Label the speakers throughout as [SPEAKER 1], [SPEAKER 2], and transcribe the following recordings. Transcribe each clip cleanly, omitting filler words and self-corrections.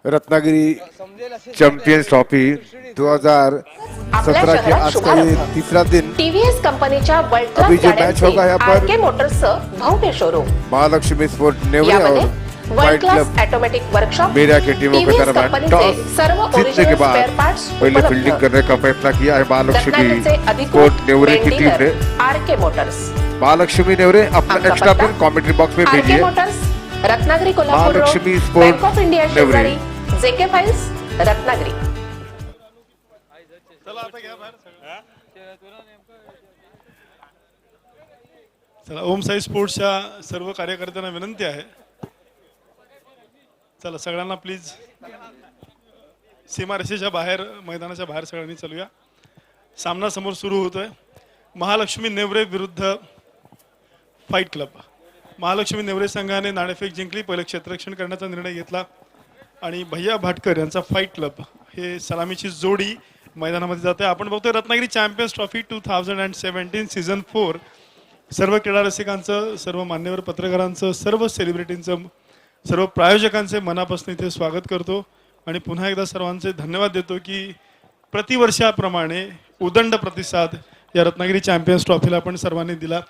[SPEAKER 1] Ratnagiri champions trophy 2017 के आज का ये तीसरा दिन।
[SPEAKER 2] टीवीएस कंपनीच्या वर्ल्ड
[SPEAKER 1] अभी
[SPEAKER 2] क्लास
[SPEAKER 1] जो मैच होगा यहाँ पर
[SPEAKER 2] आरके मोटर्सचं भव्य शोरूम
[SPEAKER 1] महालक्ष्मी स्पोर्ट नेवरे
[SPEAKER 2] यामध्ये
[SPEAKER 1] और
[SPEAKER 2] world
[SPEAKER 1] fight
[SPEAKER 2] class
[SPEAKER 1] club
[SPEAKER 2] automatic workshop
[SPEAKER 1] मेरा के टीमों के
[SPEAKER 2] TVS
[SPEAKER 1] दरमियान
[SPEAKER 2] कंपनीचे
[SPEAKER 1] टॉस
[SPEAKER 2] सर्व
[SPEAKER 1] जीतने के
[SPEAKER 2] ओरिजिनल
[SPEAKER 1] बाद
[SPEAKER 2] स्पेअर पार्ट्स
[SPEAKER 1] पहले
[SPEAKER 2] उपलब्ध।
[SPEAKER 1] फील्डिंग करने का फैसला किया है महालक्ष्मी
[SPEAKER 2] रत्नागिरीचे
[SPEAKER 1] स्पोर्ट
[SPEAKER 2] अधिकृत
[SPEAKER 1] नेवरे की
[SPEAKER 2] मेन
[SPEAKER 1] टीम ने।
[SPEAKER 2] Dealer RK Motors.
[SPEAKER 1] Mahalakshmi Nevare अपना
[SPEAKER 2] आमचा
[SPEAKER 1] एक्स्ट्रा
[SPEAKER 2] पत्ता
[SPEAKER 1] पिन कमेंट्री बॉक्स में
[SPEAKER 2] आरके
[SPEAKER 1] भेजिए।
[SPEAKER 2] Motors, Ratnagiri Kolhapur road,
[SPEAKER 1] Mahalakshmi sport
[SPEAKER 2] bank of India
[SPEAKER 1] Nevare.
[SPEAKER 2] शेजारी, जेके फाइल्स, रत्नागिरी।
[SPEAKER 3] चला, ओम साई स्पोर्ट्सच्या सर्व कार्यकर्त्यांना विनंती आहे, चला सगळ्यांना प्लीज सीमारेषेच्या बाहेर, मैदानाच्या बाहेर सगळ्यांनी चलूया। सामना समोर सुरू होतोय, महालक्ष्मी नेवरे विरुद्ध फाइट क्लब। महालक्ष्मी नेवरे संघाने नाणेफेक जिंकली, पहिले क्षेत्ररक्षण करण्याचा निर्णय घेतला आणि भैया भाटकर यांचा फाइट क्लब हे सलामीची जोडी मैदानामध्ये जाते। आपण बघतोय रत्नागिरी चॅम्पियन्स ट्रॉफी 2017 सीझन 4। सर्व क्रीडा रसिकांचं, सर्व मान्यवर पत्रकारांचं, सर्व सेलिब्रिटींचं, सर्व प्रायोजकांचे मनापासून इथे स्वागत करतो आणि पुन्हा एकदा सर्वांचे धन्यवाद देतो की प्रतिवर्षाप्रमाणे उदंड प्रतिसाद या रत्नागिरी चॅम्पियन्स ट्रॉफीला आपण सर्वांनी दिला।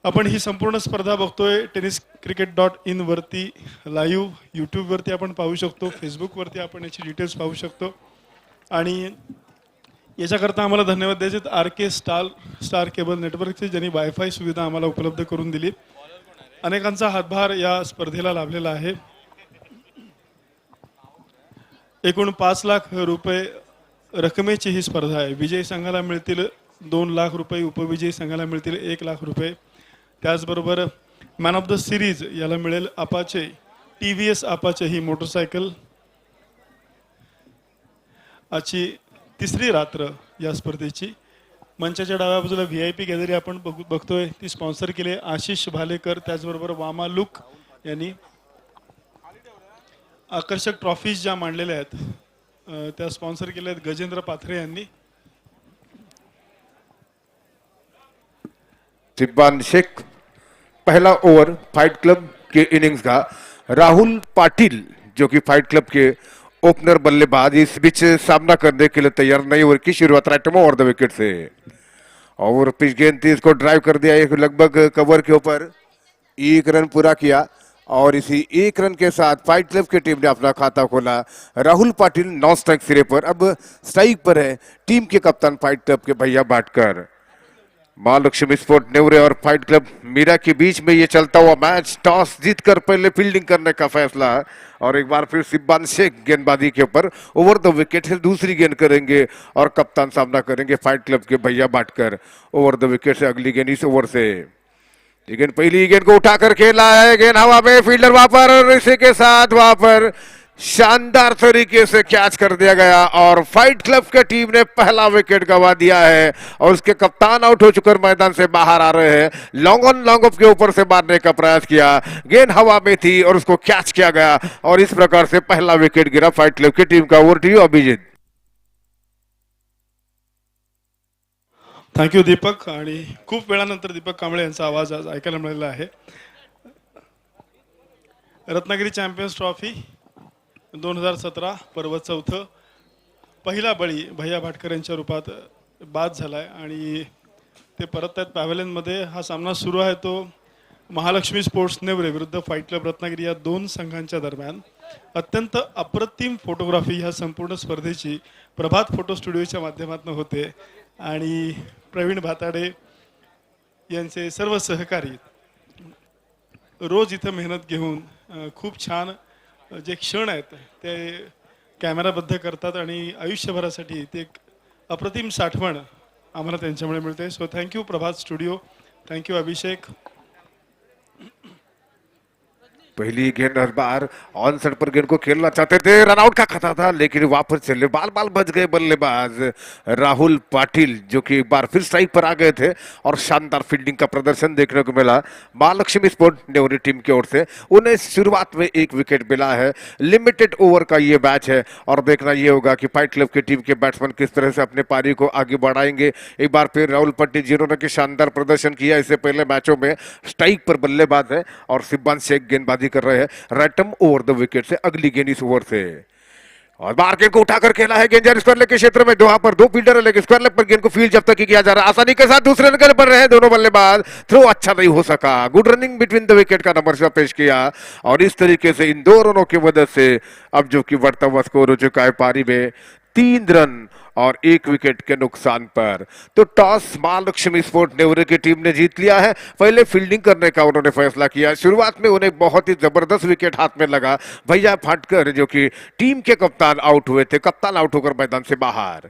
[SPEAKER 3] आपण ही संपूर्ण स्पर्धा बघतोय tenniscricket.in वरती लाईव्ह, यूट्यूब वरती आपण पाहू शकतो, फेसबुक वरती आपण याची डिटेल्स पाहू शकतो आणि याच्याकरता आम्हाला धन्यवाद द्यायचे आरके स्टार केबल नेटवर्कचे, ज्यांनी वायफाय सुविधा आम्हाला उपलब्ध करून दिली। अनेकांचा हातभार या स्पर्धेला लाभलेला आहे। एकूण 5 लाख रुपये रकमेची ही स्पर्धा आहे। विजयी संघाला मिळतील 2 लाख रुपये, उपविजयी संघाला मिळतील 1 लाख रुपये। त्याचबरोबर मॅन ऑफ द सिरीज याला मिळेल अपाचे, TVS अपाचे ही मोटरसायकल। आजची तिसरी रात्र या स्पर्धेची। मंचाच्या डाव्या बाजूला VIP गॅलरी आपण बघतोय, ती स्पॉन्सर केली आशिष भालेकर, त्याचबरोबर वामा लुक यांनी। आकर्षक ट्रॉफीज ज्या मांडलेल्या आहेत त्या स्पॉन्सर केल्या आहेत गजेंद्र पाथरे यांनी।
[SPEAKER 1] सिब्बान शेख पहला ओवर फाइट क्लब के इनिंग्स का। राहुल पाटिल जो कि फाइट क्लब के ओपनर बल्लेबाज इस बीच सामना करने के लिए तैयार। नई ओवर की शुरुआत राइट में ओवर द विकेट से, और पिच गेंद थी, इसको ड्राइव कर दिया एक लगभग कवर के ऊपर, 1 रन पूरा किया और इसी 1 रन के साथ फाइट क्लब की टीम ने अपना खाता खोला। राहुल पाटिल 9 स्ट्राइक सिरे पर, अब स्ट्राइक पर है टीम के कप्तान फाइट क्लब के भैया भाटकर। महालक्ष्मी स्पोर्ट नेवरे और फाइट क्लब मीरा के बीच में ये चलता हुआ मैच। टॉस जीतकर पहले फील्डिंग करने का फैसला और एक बार फिर सिब्बान शेख गेंदबाजी के ऊपर ओवर द विकेट से दूसरी गेंद करेंगे और कप्तान सामना करेंगे फाइट क्लब के भैया भाटकर। ओवर द विकेट से अगली गेंद इस ओवर से, लेकिन पहली गेंद को उठाकर खेला है, गेंद हवा में, फील्डर वहां पर और इसी के साथ वहां पर शानदार तरीके से कैच कर दिया गया और फाइट क्लब की टीम ने पहला विकेट गंवा दिया है और उसके कप्तान आउट हो चुकर मैदान से बाहर आ रहे हैं। लॉन्ग ऑन लॉन्ग ऑफ के ऊपर से मारने का प्रयास किया, गेंद हवा में थी और उसको कैच किया गया और इस प्रकार से पहला विकेट गिरा फाइट क्लब की टीम का। Over to you Abhijit.
[SPEAKER 3] Thank you Deepak. आणि खूप वेळानंतर दीपक कांबळे यांचा आवाज आज ऐकायला मिळालेला आहे। रत्नागिरी चॅम्पियन्स ट्रॉफी 2017 पर्व 4, पहिला बळी भैया भाटकर यांच्या रूपात बाद झालाय आणि ते परत आहेत पॅव्हेलियनमध्ये। हा सामना सुरू आहे तो महालक्ष्मी स्पोर्ट्स नेवरे विरुद्ध फाइट क्लब रत्नागिरी या 2 संघांच्या दरम्यान। अत्यंत अप्रतिम फोटोग्राफी ह्या संपूर्ण स्पर्धेची प्रभात फोटो स्टुडिओच्या माध्यमातून होते आणि प्रवीण भाताडे यांचे सर्व सहकारी रोज इथं मेहनत घेऊन खूप छान जे क्षण आहेत ते कॅमेराबद्ध करतात आणि आयुष्यभरासाठी ते एक अप्रतिम साठवण आम्हाला त्यांच्यामुळे मिळते। सो थँक्यू प्रभात स्टुडिओ, थँक्यू अभिषेक।
[SPEAKER 1] पहली गेंद हर बार ऑन साइड पर गेंद को खेलना चाहते थे, रनआउट का खतरा था, लेकिन वापस चले बाल बच गए बल्लेबाज राहुल पाटिल जो कि एक बार फिर स्ट्राइक पर आ गए थे और शानदार फील्डिंग का प्रदर्शन देखने को मिला महालक्ष्मी स्पोर्ट नेवरी टीम की ओर से। उन्हें शुरुआत में 1 विकेट मिला है। लिमिटेड ओवर का ये मैच है और देखना ये होगा कि फाइट क्लब की टीम के बैट्समैन किस तरह से अपने पारी को आगे बढ़ाएंगे। एक बार फिर राहुल पाटिल जिन्होंने कि शानदार प्रदर्शन किया इससे पहले मैचों में, स्ट्राइक पर बल्लेबाज है और सिब्बान शेख गेंदबाजी बल्लेबाजी कर रहे हैं रैटम ओवर द विकेट से अगली गेंद इस ओवर से। और बाहर गेंद को उठाकर खेला है गेंद स्क्वायर लेग के क्षेत्र में, वहां पर दो फील्डर है लेकिन स्क्वायर लेग पर गेंद को फील्ड जब तक ही किया जा रहा है आसानी के साथ दूसरे रन पर रहे दोनों बल्लेबाज। थ्रो अच्छा नहीं हो सका, good running between the wicket का नंबर पेश किया और इस तरीके से इन दो रनों की मदद से अब जो कि बढ़ता हुआ स्कोर हो चुका है पारी में 3 रन और 1 विकेट के नुकसान पर। तो टॉस महालक्ष्मी स्पोर्ट नेवरे की टीम ने जीत लिया है। पहले फील्डिंग करने का उन्होंने फैसला किया। शुरुआत में उन्हें बहुत ही जबरदस्त विकेट हाथ में लगा, भैया फाटकर जो कि टीम के कप्तान आउट हुए थे, कप्तान आउट होकर मैदान से बाहर।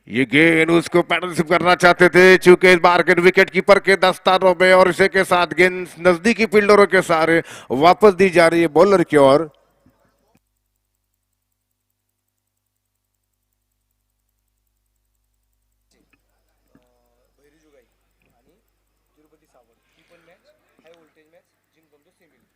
[SPEAKER 1] ये गेंद उसको पैडलशिप करना चाहते थे, चूंकि इस बार गेंद विकेट कीपर के दस्तानों में और इसी के साथ गेंद नजदीकी फील्डरों के सहारे वापस दी जा रही है बॉलर की ओर।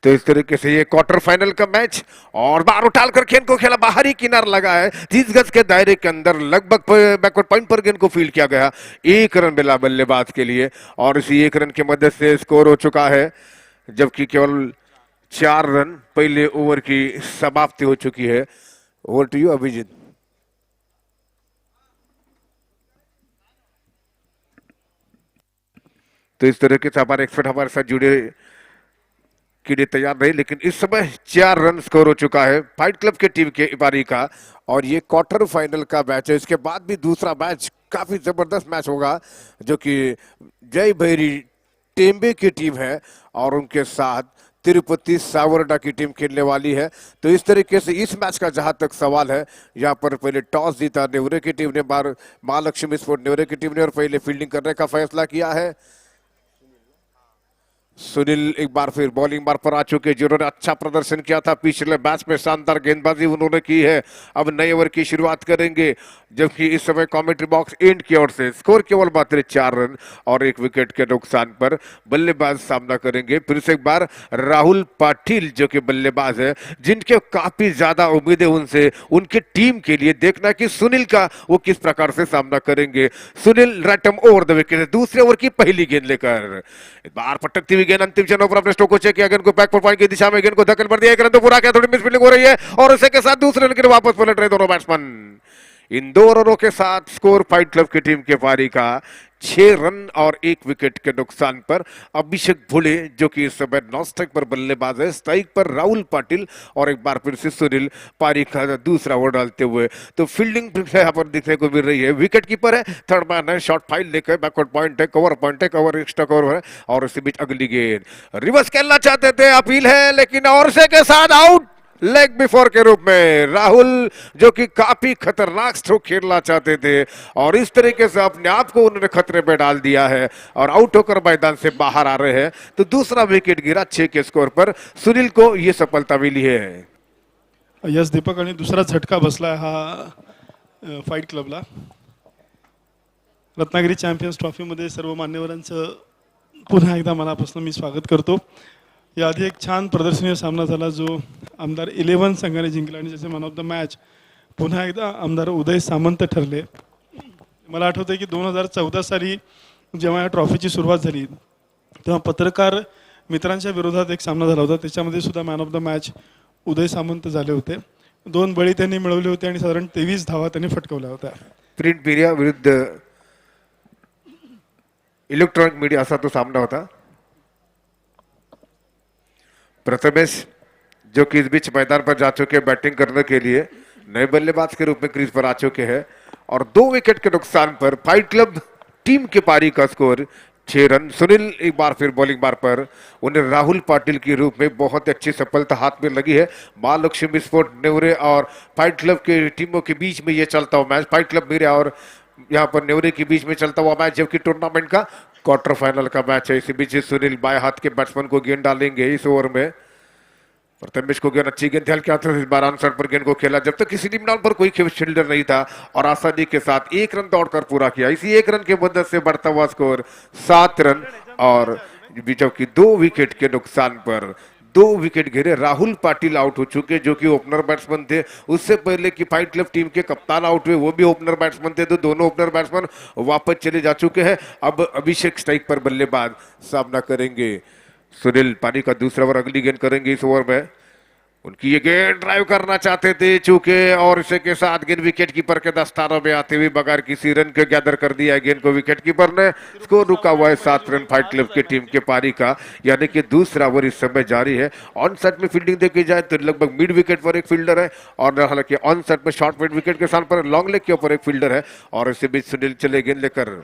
[SPEAKER 1] तो इस तरीके से ये क्वार्टर फाइनल का मैच और बाहर उठाकर गेंद को खेला, बाहरी किनार लगा है 30 गज के दायरे के अंदर, लगभग बैकवर्ड पॉइंट पर गेंद को फील्ड किया गया। 1 रन मिला बल्लेबाज के लिए और इसी 1 रन की मदद से स्कोर हो चुका है, जबकि केवल 4 रन पहले ओवर की समाप्ति हो चुकी है। Over to you Abhijeet. तो इस तरीके से हमारे एक्सपर्ट हमारे साथ जुड़े के लिए तैयार रहे, लेकिन इस समय 4 रन स्कोर हो चुका है फाइट क्लब के टीम के पारी का और ये क्वार्टर फाइनल का मैच है। इसके बाद भी दूसरा मैच काफी जबरदस्त मैच होगा, जो कि जय भैरी टेम्बे की टीम है और उनके साथ तिरुपति सावरडा की टीम खेलने वाली है। तो इस तरीके से इस मैच का जहां तक सवाल है, यहाँ पर पहले टॉस जीता नेवरे की टीम ने, महालक्ष्मी स्पोर्ट नेवरे की टीम ने, और पहले फील्डिंग करने का फैसला किया है। सुनील एक बार फिर बॉलिंग बार पर आ चुके, जिन्होंने अच्छा प्रदर्शन किया था पिछले मैच में, शानदार गेंदबाजी उन्होंने की है। अब नए ओवर की शुरुआत करेंगे, जबकि इस समय कमेंट्री बॉक्स एंड की ओर से स्कोर केवल मात्र 4 रन और 1 विकेट के नुकसान पर बल्लेबाज सामना करेंगे। फिर से एक बार राहुल पाटिल जो कि बल्लेबाज है, जिनके काफी ज्यादा उम्मीदें उनसे, उनकी टीम के लिए देखना कि सुनील का वो किस प्रकार से सामना करेंगे। सुनील रैटम ओवर द विकेट, दूसरे ओवर की पहली गेंद लेकर बाहर पटकती हुई गेंद अंतिम चरणों पर अपने स्ट्रोक को चेक किया, गेंद को बैक फुट पॉइंट की दिशा में गेंद को धक्कन पर दिया, 1 रन तो पूरा किया, थोड़ी मिस फील्डिंग हो रही है और इसी के साथ दूसरे रन के लिए वापस पलट रहे दोनों बैट्समैन। इन 2 रनों के साथ स्कोर फाइट क्लब की टीम के पारी का 6 रन और 1 विकेट के नुकसान पर। अभिषेक भुले जो कि इस समय नॉन स्ट्राइक पर बल्लेबाज है, स्ट्राइक पर राहुल पाटिल और एक बार फिर से सुनील पारी का दूसरा ओवर डालते हुए। तो फील्डिंग यहाँ पर दिखने को मिल रही है, विकेट कीपर है, थर्ड मैन है, शॉर्ट फाइल लेकर बैकवर्ड पॉइंट है, कवर पॉइंट है, कवर एक्स्ट्रा कवर है और इसी बीच अगली गेंद रिवर्स खेलना चाहते थे, अपील है लेकिन और से के साथ आउट लेग बिफोर के रूप में। राहुल जो कि काफी खतरनाक स्ट्रोक खेलना चाहते थे और इस तरीके से अपने आप को उन्होंने खतरे में डाल दिया है और आउट होकर मैदान से बाहर आ रहे हैं। तो दूसरा विकेट गिरा 6 के स्कोर पर, सुनील को यह सफलता मिली है।
[SPEAKER 3] यस दीपक, आणि दुसरा झटका बसलाय हा फाईट क्लबला। रत्नागिरी चॅम्पियन्स ट्रॉफीमध्ये सर्व मान्यवरांचं पुन्हा एकदा मनापासून मी स्वागत करतो। याआधी एक छान प्रदर्शनीय सामना झाला जो आमदार 11 संघाने जिंकला आणि ज्याचे मॅन ऑफ द मॅच पुन्हा एकदा आमदार उदय सामंत ठरले। मला आठवतंय की 2014 साली जेव्हा या ट्रॉफीची सुरुवात झाली तेव्हा पत्रकार मित्रांच्या विरोधात एक सामना झाला होता, त्याच्यामध्ये सुद्धा man of the match Uday Samant झाले होते। 2 बळी त्यांनी मिळवले होते आणि साधारण 23 धावा त्यांनी फटकवल्या होत्या।
[SPEAKER 1] प्रिंट मीडिया विरुद्ध इलेक्ट्रॉनिक मीडिया असा तो सामना होता। प्रथमेश जो कि इस बीच मैदान पर जा चुके बैटिंग करने के लिए, नए बल्लेबाज के रूप में क्रीज पर आ चुके हैं और 2 विकेट के नुकसान पर फाइट क्लब टीम के पारी का स्कोर 6 रन। सुनील एक बार फिर बॉलिंग बार पर, उन्हें राहुल पाटिल के रूप में बहुत अच्छी सफलता हाथ में लगी है। महालक्ष्मी स्पोर्ट नेवरे और फाइट क्लब के टीमों के बीच में ये चलता हुआ मैच, फाइट क्लब मेरे और यहाँ पर नेवरे के बीच में चलता हुआ मैच, जबकि टूर्नामेंट का क्वार्टर फाइनल का मैच है। इसी बीच सुनील बाएं हाथ के बैट्समैन को गेंद डालेंगे इस ओवर में। प्रथमेश को गेंद अच्छी गेंद हल्के हाथ, इस बार आंसर पर गेंद को खेला जब तक किसी टीम पर कोई फील्डर नहीं था और आसानी के साथ 1 रन दौड़कर पूरा किया। इसी 1 रन की मदद से बढ़ता हुआ स्कोर 7 रन और जबकि 2 विकेट के नुकसान पर 2 विकेट गिरे। राहुल पाटिल आउट हो चुके जो कि ओपनर बैट्समैन थे, उससे पहले कि फाइट क्लब टीम के कप्तान आउट हुए वो भी ओपनर बैट्समैन थे, तो दोनों ओपनर बैट्समैन वापस चले जा चुके हैं। अब अभिषेक स्ट्राइक पर बल्लेबाज सामना करेंगे। सुनील पानी का दूसरा ओवर अगली गेंद करेंगे इस ओवर में। उनकी ये गेंद ड्राइव करना चाहते थे चूके, और इसी के साथ गेंद विकेट कीपर के दस्तानों में आते हुए बगैर किसी रन के गैदर कर दिया है गेंद को विकेट कीपर ने। स्कोर रुका हुआ है 7 रन फाइट क्लब की टीम के पारी का, यानी कि दूसरा ओवर इस समय जारी है। ऑन सेट में फील्डिंग देखी जाए तो लगभग मिड विकेट पर एक फील्डर है, और हालांकि ऑन सेट में शॉर्ट मिड विकेट के स्थान पर लॉन्ग लेग के ऊपर एक फील्डर है, और इसी बीच सुनील चले गेंद लेकर।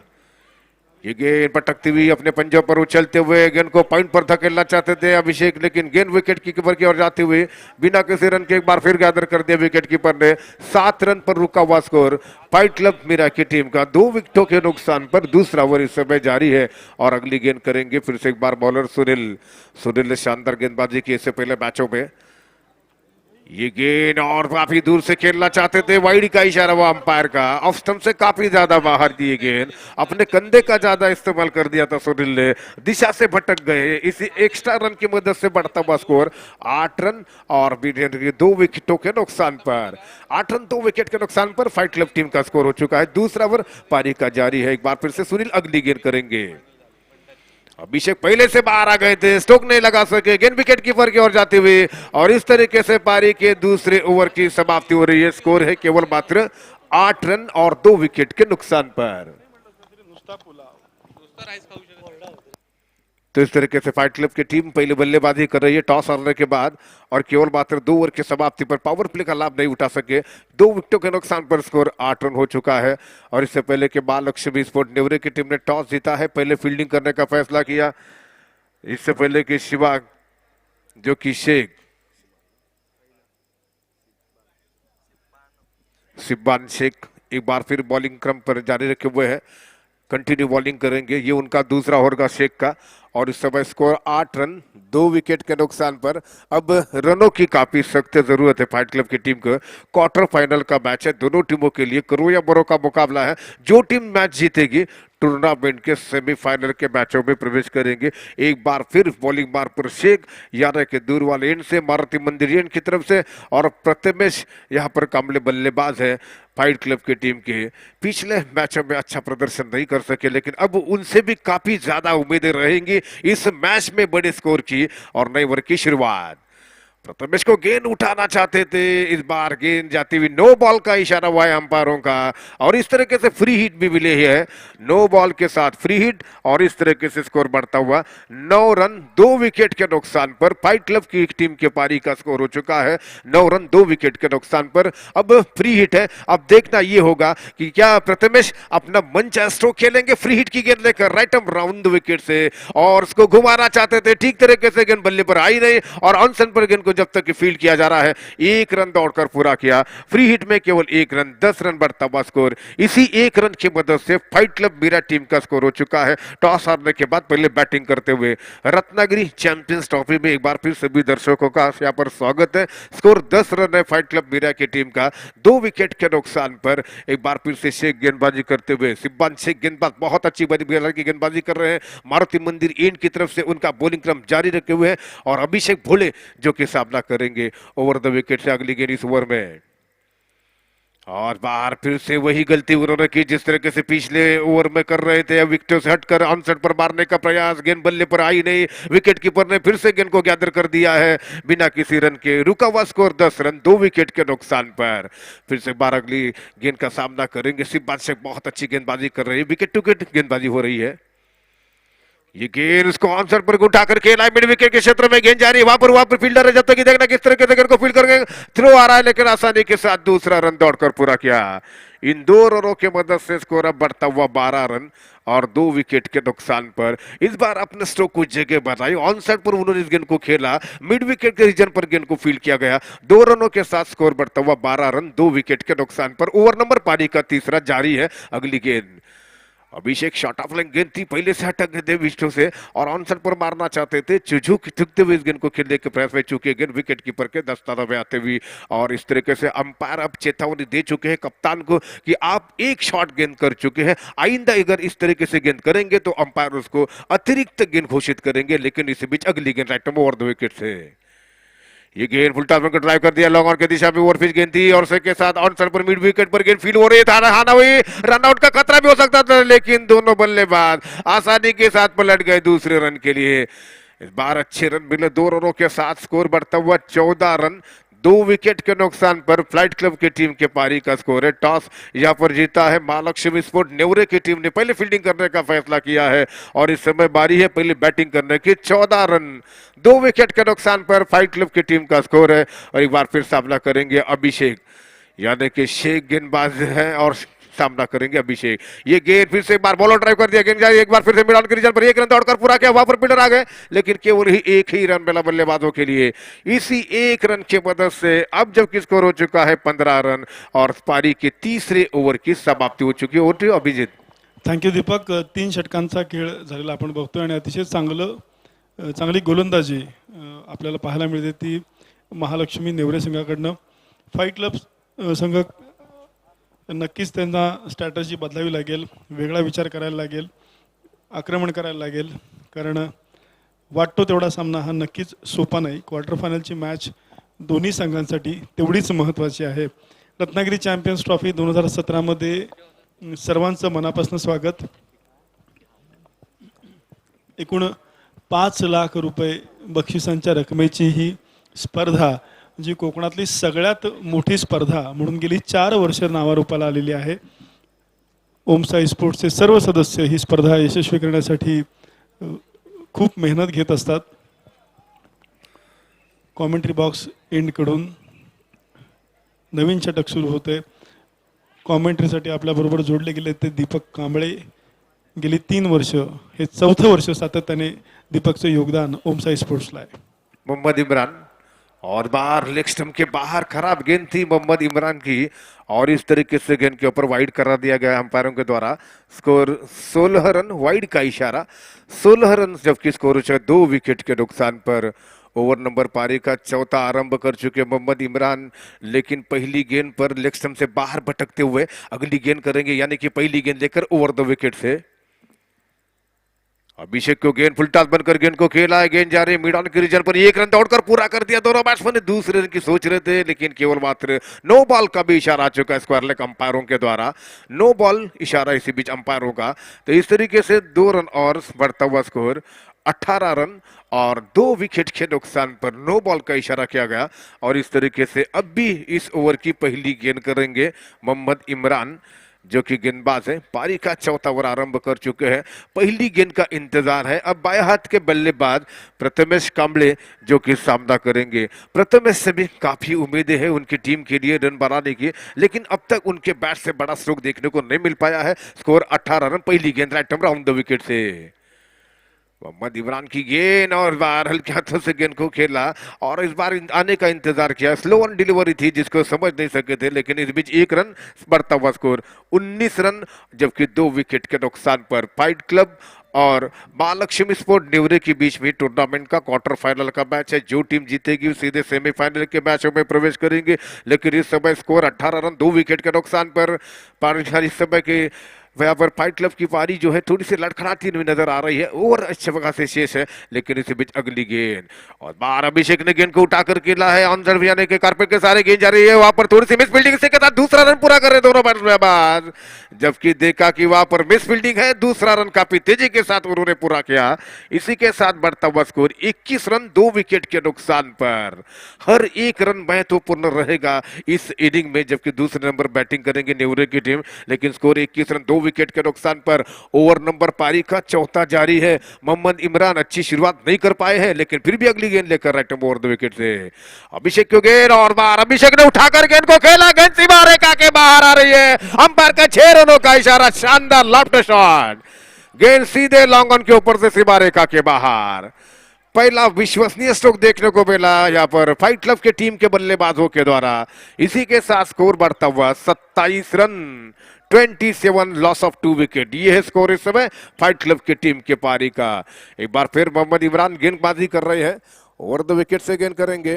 [SPEAKER 1] ये गेंद पटकती हुई अपने पंजों पर उछलते हुए गेंद को पॉइंट पर धकेलना चाहते थे अभिषेक, लेकिन गेंद विकेट कीपर की ओर जाते हुए बिना किसी रन के एक बार फिर गैदर कर दिया विकेट कीपर ने। 7 रन पर रुका हुआ स्कोर फाइट क्लब मीरा की टीम का 2 विकेटों के नुकसान पर दूसरा ओवर इस समय जारी है। और अगली गेंद करेंगे फिर से एक बार बॉलर सुनील। सुनील ने शानदार गेंदबाजी की इससे पहले मैचों में। ये गेंद और काफी दूर से खेलना चाहते थे, वाइड का इशारा वो अंपायर का, ऑफ स्टंप से काफी ज्यादा बाहर दिए गेंद, अपने कंधे का ज्यादा इस्तेमाल कर दिया था सुनील ने, दिशा से भटक गए। इसी एक्स्ट्रा रन की मदद से बढ़ता हुआ स्कोर 8 रन और 2 विकेटों के नुकसान पर, 8 रन 2 विकेट के नुकसान पर फाइट क्लब टीम का स्कोर हो चुका है। दूसरा ओवर पारी का जारी है। एक बार फिर से सुनील अगली गेंद करेंगे। अभिषेक पहले से बाहर आ गए थे, स्टोक नहीं लगा सके, गेंद विकेट कीपर की ओर जाते हुए, और इस तरीके से पारी के दूसरे ओवर की समाप्ति हो रही है। स्कोर है केवल मात्र 8 रन और 2 विकेट के नुकसान पर। तो इस तरीके से फाइट क्लब की टीम पहले बल्लेबाजी कर रही है टॉस हारने के बाद, और केवल मात्र 2 ओवर की समाप्ति पर पावर प्ले का लाभ नहीं उठा सके। 2 विकेटों के नुकसान पर स्कोर 8 रन हो चुका है। और इससे पहले के महालक्ष्मी स्पोर्ट नेवरे की टीम ने टॉस जीता है, पहले फील्डिंग करने का फैसला किया। इससे पहले कि शिवा जो कि सिब्बान शेख एक बार फिर बॉलिंग क्रम पर जारी रखे हुए हैं, कंटिन्यू बॉलिंग करेंगे। ये उनका दूसरा ओवर का शेख का, और इस समय स्कोर 8 रन 2 विकेट के नुकसान पर। अब रनों की काफी सख्त जरूरत है फाइट क्लब की टीम को। क्वार्टर फाइनल का मैच है, दोनों टीमों के लिए करो या बरो का मुकाबला है। जो टीम मैच जीतेगी टूर्नामेंट के सेमीफाइनल के मैचों में प्रवेश करेंगे। एक बार फिर बॉलिंग मार पर शेख, यानी कि दूर वाले एंड से मारुति मंदिरियन की तरफ से, और प्रथमेश यहाँ पर कामले बल्लेबाज है फाइट क्लब की टीम के। पिछले मैचों में अच्छा प्रदर्शन नहीं कर सके, लेकिन अब उनसे भी काफी ज्यादा उम्मीदें रहेंगी इस मैच में बड़े स्कोर की और नए ओवर की शुरुआत। प्रथमेश को गेंद उठाना चाहते थे, इस बार गेंद जाती हुई नो बॉल का इशारा हुआ है अंपायरों का, और इस तरीके से फ्री हिट भी मिले है। नो बॉल के साथ फ्री हिट, और इस तरीके से स्कोर बढ़ता हुआ 9 रन 2 विकेट के नुकसान पर फाइट क्लब की टीम के पारी का स्कोर हो चुका है 9 रन 2 विकेट के नुकसान पर। अब फ्री हिट है, अब देखना यह होगा कि क्या प्रथमेश अपना मंच स्ट्रोक खेलेंगे फ्री हिट की गेंद लेकर राइट अप राउंड विकेट से, और उसको घुमाना चाहते थे, ठीक तरीके से गेंद बल्ले पर आई नहीं, और ऑन स्टंप पर गेंद को जब तक फील्ड किया जा रहा है 1 रन दौड़कर पूरा किया। फ्री हिट में केवल 1 रन, 10 रन बढ़ता हुआ स्कोर। इसी 1 रन की मदद से फाइट क्लब मीरा टीम का स्कोर हो चुका है टॉस हारने के बाद पहले बैटिंग करते हुए। रत्नागिरी चैंपियंस ट्रॉफी में एक बार फिर सभी दर्शकों का यहाँ पर स्वागत है। स्कोर 10 रन है फाइट क्लब मीरा की टीम का 2 विकेट के नुकसान पर। एक बार फिर से शेख गेंदबाजी करते हुए, सिब्बान शेख गेंदबाज बहुत अच्छी की गेंदबाजी कर रहे हैं। मारुति मंदिर एंड की तरफ से उनका बॉलिंग क्रम जारी रखे हुए हैं, और अभिषेक भोले जो कि सामना करेंगे ओवर द विकेट से अगली गेंद इस ओवर में। और बाहर फिर से वही गलती उन्होंने की जिस तरीके से पिछले ओवर में कर रहे थे। विकेटों से हटकर ऑनसेट पर मारने का प्रयास, गेंद बल्ले पर आई नहीं, विकेट कीपर ने फिर से गेंद को गैदर कर दिया है बिना किसी रन के। रुका हुआ स्कोर 10 रन 2 विकेट के नुकसान पर। फिर से बार अगली गेंद का सामना करेंगे। सिब्बान शेख बहुत अच्छी गेंदबाजी कर रही है, विकेट टू विकेट गेंदबाजी हो रही है। ये गेंद उसको ऑनसाइड पर उठाकर खेला है, मिड विकेट के क्षेत्र में गेंद जा रही है, वहां पर फील्डर है, जब तक देखना किस तरह से गेंद को फील्ड करके थ्रो आ रहा है, लेकिन आसानी के साथ दूसरा रन दौड़कर पूरा किया। इन 2 रनों के मदद से स्कोर अब बढ़ता हुआ 12 रन और 2 विकेट के नुकसान पर। इस बार अपने स्ट्रोक को जगह बनाई, ऑन साइड पर उन्होंने इस गेंद को खेला, मिड विकेट के रीजन पर गेंद को फील्ड किया गया। 2 रनों के साथ स्कोर बढ़ता हुआ 12 रन 2 विकेट के नुकसान पर। ओवर नंबर पारी का तीसरा जारी है। अगली गेंद अभिषेक शॉट ऑफ लाइन गेंद थी, पहले से हटक गए थे विकेटों से और ऑन साइड पर मारना चाहते थे, झुकते हुए इस गेंद को खेलने के प्रयास में चूके गेंद विकेट कीपर के दस्ताना में आते हुए। और इस तरीके से अंपायर अब चेतावनी दे चुके हैं कप्तान को कि आप एक शॉट गेंद कर चुके हैं, आइंदा अगर इस तरीके से गेंद करेंगे तो अंपायर उसको अतिरिक्त गेंद घोषित करेंगे। लेकिन इसी बीच अगली गेंद राइट ओवर द विकेट से ये गेंद फुल टॉस में ड्राइव कर दिया, लॉन्ग ऑन की दिशा में ओवर पिच गेंद थी और के साथ ऑन साइड पर मिड विकेट पर गेंद फील्ड हो रही था, हाना हुई, रन आउट का खतरा भी हो सकता था, लेकिन दोनों बल्लेबाज आसानी के साथ पलट गए दूसरे रन के लिए। इस बार अच्छे रन मिले 2 रनों के साथ स्कोर बढ़ता हुआ 14 रन। 2 विकेट के नुकसान पर फ्लाइट क्लब की टीम के पारी का स्कोर है। टॉस यहां पर जीता है महालक्ष्मी स्पोर्ट नेवरे की टीम ने। पहले फील्डिंग करने का फैसला किया है और इस समय बारी है पहले बैटिंग करने की। 14 रन 2 विकेट के नुकसान पर फ्लाइट क्लब की टीम का स्कोर है। और एक बार फिर सामना करेंगे अभिषेक, यानी कि शेख गेंदबाज है और सामना करेंगे अभिषेक। ये गेंद फिर से एक बार बॉलर ड्राइव कर दिया, गेंद जाए एक बार फिर से मिडान के रीजन पर 1 रन दौड़कर पूरा किया। वहां पर फील्डर आ गए लेकिन केवल ही 1 ही रन मिला बल्लेबाजों के लिए। इसी 1 रन की मदद से अब जबकि स्कोर हो चुका है 15 रन और पारी के तीसरे ओव्हर की समाप्ती हो चुकी है। Over to Abhijit.
[SPEAKER 3] Thank you Deepak. 3 षटकांचा खेळ झालेला आपण बघतोय आणि अतिशय चांगली गोलंदाजी आपल्याला पाहायला मिळते ती महालक्ष्मी नेवरे संघाकडनं. फाईट क्लब संघ नक्कीच त्यांना स्ट्रॅटजी बदलावी लागेल, वेगळा विचार करायला लागेल, आक्रमण करायला लागेल, कारण वाटतो तेवढा सामना हा नक्कीच सोपा नाही. क्वार्टर फायनलची मॅच दोन्ही संघांसाठी तेवढीच महत्त्वाची आहे. रत्नागिरी चॅम्पियन्स ट्रॉफी 2017 मध्ये सर्वांचं मनापासून स्वागत. एकूण 5 लाख रुपये बक्षिसांच्या रकमेची ही स्पर्धा जी कोकणातली सगळ्यात मोठी स्पर्धा म्हणून गेली 4 वर्ष नावारूपाला आलेली आहे. ओमसाई स्पोर्ट्सचे सर्व सदस्य ही स्पर्धा यशस्वी करण्यासाठी खूप मेहनत घेत असतात. कॉमेंट्री बॉक्स एंडकडून नवीन षटक सुरू होते. कॉमेंट्रीसाठी आपल्याबरोबर जोडले गेले ते दीपक कांबळे. गेली 3 वर्ष, हे 4थं वर्ष सातत्याने दीपकचं योगदान ओमसाई स्पोर्ट्सला आहे.
[SPEAKER 1] मोहम्मद इमरान और बाहर लेग स्टंप के बाहर खराब गेंद थी मोहम्मद इमरान की और इस तरीके से गेंद के ऊपर वाइड करा दिया गया अंपायरों के द्वारा. स्कोर 16 रन, वाइड का इशारा 16 रन जबकि स्कोर 2 विकेट के नुकसान पर. ओवर नंबर पारी का चौथा आरंभ कर चुके मोहम्मद इमरान, लेकिन पहली गेंद पर लेग स्टंप से बाहर भटकते हुए अगली गेंद करेंगे, यानी कि पहली गेंद लेकर ओवर द विकेट से. अभिषेक को गेंद फुल टॉस बनकर गेंद को खेला है. गेंद जा रही है मिडान के रीजन पर, 1 रन दौड़कर पूरा कर दिया. दोनों बैट्समैन दूसरे रन की सोच रहे थे लेकिन केवल मात्र नो बॉल का भी इशारा आ चुका है स्क्वायर लेग अंपायरों के द्वारा. नो बॉल इशारा इसी बीच अंपायरों का. तो इस तरीके से 2 रन और बढ़ता हुआ स्कोर 18 रन और 2 विकेट के नुकसान पर नो बॉल का इशारा किया गया. और इस तरीके से अब भी इस ओवर की पहली गेंद करेंगे मोहम्मद इमरान जो कि गेंदबाज है. पारी का चौथा ओवर आरंभ कर चुके हैं. पहली गेंद का इंतजार है. अब बाएं हाथ के बल्लेबाज प्रथमेश कांबळे जो कि सामना करेंगे. प्रथमेश से भी काफी उम्मीदें हैं उनकी टीम के लिए रन बनाने की, लेकिन अब तक उनके बैट से बड़ा स्ट्रोक देखने को नहीं मिल पाया है. Score 18 run. पहली गेंद राइट राउंड द विकेट से मोहम्मद इमरान की गेंद और बार हल्के हाथों से गेंद को खेला और इस बार आने का इंतजार किया. स्लो ऑन डिलीवरी थी जिसको समझ नहीं सके थे, लेकिन इस बीच 1 रन बढ़ता हुआ स्कोर 19 रन जबकि 2 विकेट के नुकसान पर. फाइट क्लब और महालक्ष्मी स्पोर्ट नेवरे के बीच में टूर्नामेंट का क्वार्टर फाइनल का मैच है. जो टीम जीतेगी वो सीधे सेमीफाइनल के मैचों में प्रवेश करेंगे. लेकिन इस समय स्कोर 18 रन 2 विकेट के नुकसान पर. इस समय के वहां पर फाइट क्लब की पारी जो है थोड़ी सी लड़खड़ाती हुई नजर आ रही है. ओवर अच्छे वजह से शेष है, लेकिन इसी बीच अगली गेंद और बाहर अभिषेक ने गेंद को उठाकर खेला है. ऑन भी आने के कारपेट के सारे गेंद जा रही है. वहां पर थोड़ी सी मिस फील्डिंग से के साथ दूसरा रन पूरा कर रहे दोनों बैट्समैन, जबकि देखा कि वहां पर मिस फील्डिंग है. दूसरा रन काफी तेजी के साथ उन्होंने पूरा किया. इसी के साथ बढ़ता हुआ स्कोर 21 रन 2 विकेट के नुकसान पर. हर एक रन महत्वपूर्ण रहेगा इस इनिंग में, जबकि दूसरे नंबर बैटिंग करेंगे नेवरे की टीम. लेकिन स्कोर 21 रन 2 विकेट के नुकसान पर. ओवर नंबर पारी का चौथा जारी है. मोहम्मद इमरान अच्छी शुरुआत नहीं कर पाए हैं, लेकिन फिर भी अगली गेंद लेकर राइट ओवर द विकेट से अभिषेक को गेंद और बाहर. अभिषेक ने उठाकर गेंद को खेला. गेंद सीमा रेखा के बाहर आ रही है. अंपायर का 6 रनों का इशारा. शानदार लेफ्ट शॉट. गेंद सीधे लॉन्ग ऑन के ऊपर से सीमा रेखा के बाहर. पहला विश्वसनीय स्ट्रोक देखने को मिला यहाँ पर फाइट क्लब के टीम के बल्लेबाजों के द्वारा. इसी के साथ स्कोर बढ़ता हुआ 27 रन 27 लॉस ऑफ 2 विकेट. ये है स्कोर इस समय फाइट क्लब की टीम के पारी का. एक बार फिर मोहम्मद इमरान गेंदबाजी कर रहे हैं. ओवर द विकेट से गेंद करेंगे.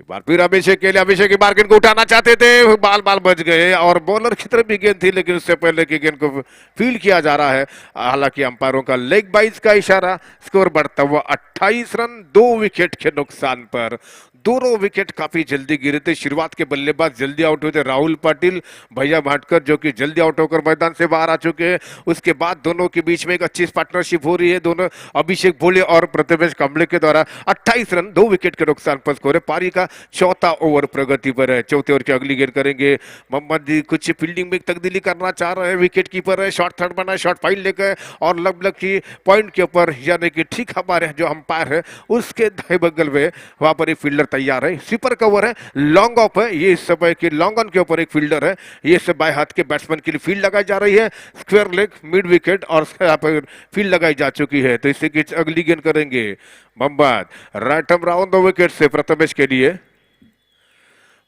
[SPEAKER 1] बार फिर अभिषेक के लिए, अभिषेक की बार गेंद को उठाना चाहते थे, बाल बाल बच गए और बॉलर की तरफ भी गेंद थी, लेकिन उससे पहले की गेंद को फील्ड किया जा रहा है। हालांकि अंपायरों का लेग बाइज का इशारा। स्कोर बढ़ता हुआ 28 रन 2 विकेट के नुकसान पर। दोनों विकेट काफी जल्दी गिरे थे। शुरुआत के बल्लेबाज जल्दी आउट हुए थे, राहुल पाटिल, भैया भाटकर, जो कि जल्दी आउट होकर मैदान से बाहर आ चुके हैं। उसके बाद दोनों के बीच में एक अच्छी पार्टनरशिप हो रही है। दोनों अभिषेक भोले और प्रथमेश कांबले के द्वारा 28 रन 2 विकेट के नुकसान पर स्कोर है। पारी का चौथा ओवर प्रगति पर है। चौथे ओवर की अगली गेंद करेंगे मोहम्मद जी। कुछ फील्डिंग में तब्दीली करना चाह रहे हैं। विकेट कीपर है, शॉर्ट थर्ड बना है, शॉर्ट फाइल लेकर और लगभग की पॉइंट के ऊपर, यानी कि ठीक हमारे जो अंपायर है उसके दाएं बगल में वहां पर एक फील्डर तैयार है। स्वीपर कवर है, लॉन्ग ऑफ है, ये इस समय के लॉन्ग ऑन के ऊपर एक फील्डर है। ये सब बाएं हाथ के बैट्समैन के लिए फील्ड लगाई जा रही है। स्क्वायर लेग, मिड विकेट और यहाँ पर फील्ड लगाई जा चुकी है। तो इससे की अगली गेंद करेंगे Mohammed. Right arm round 2 wicket से प्रथमेश के लिए।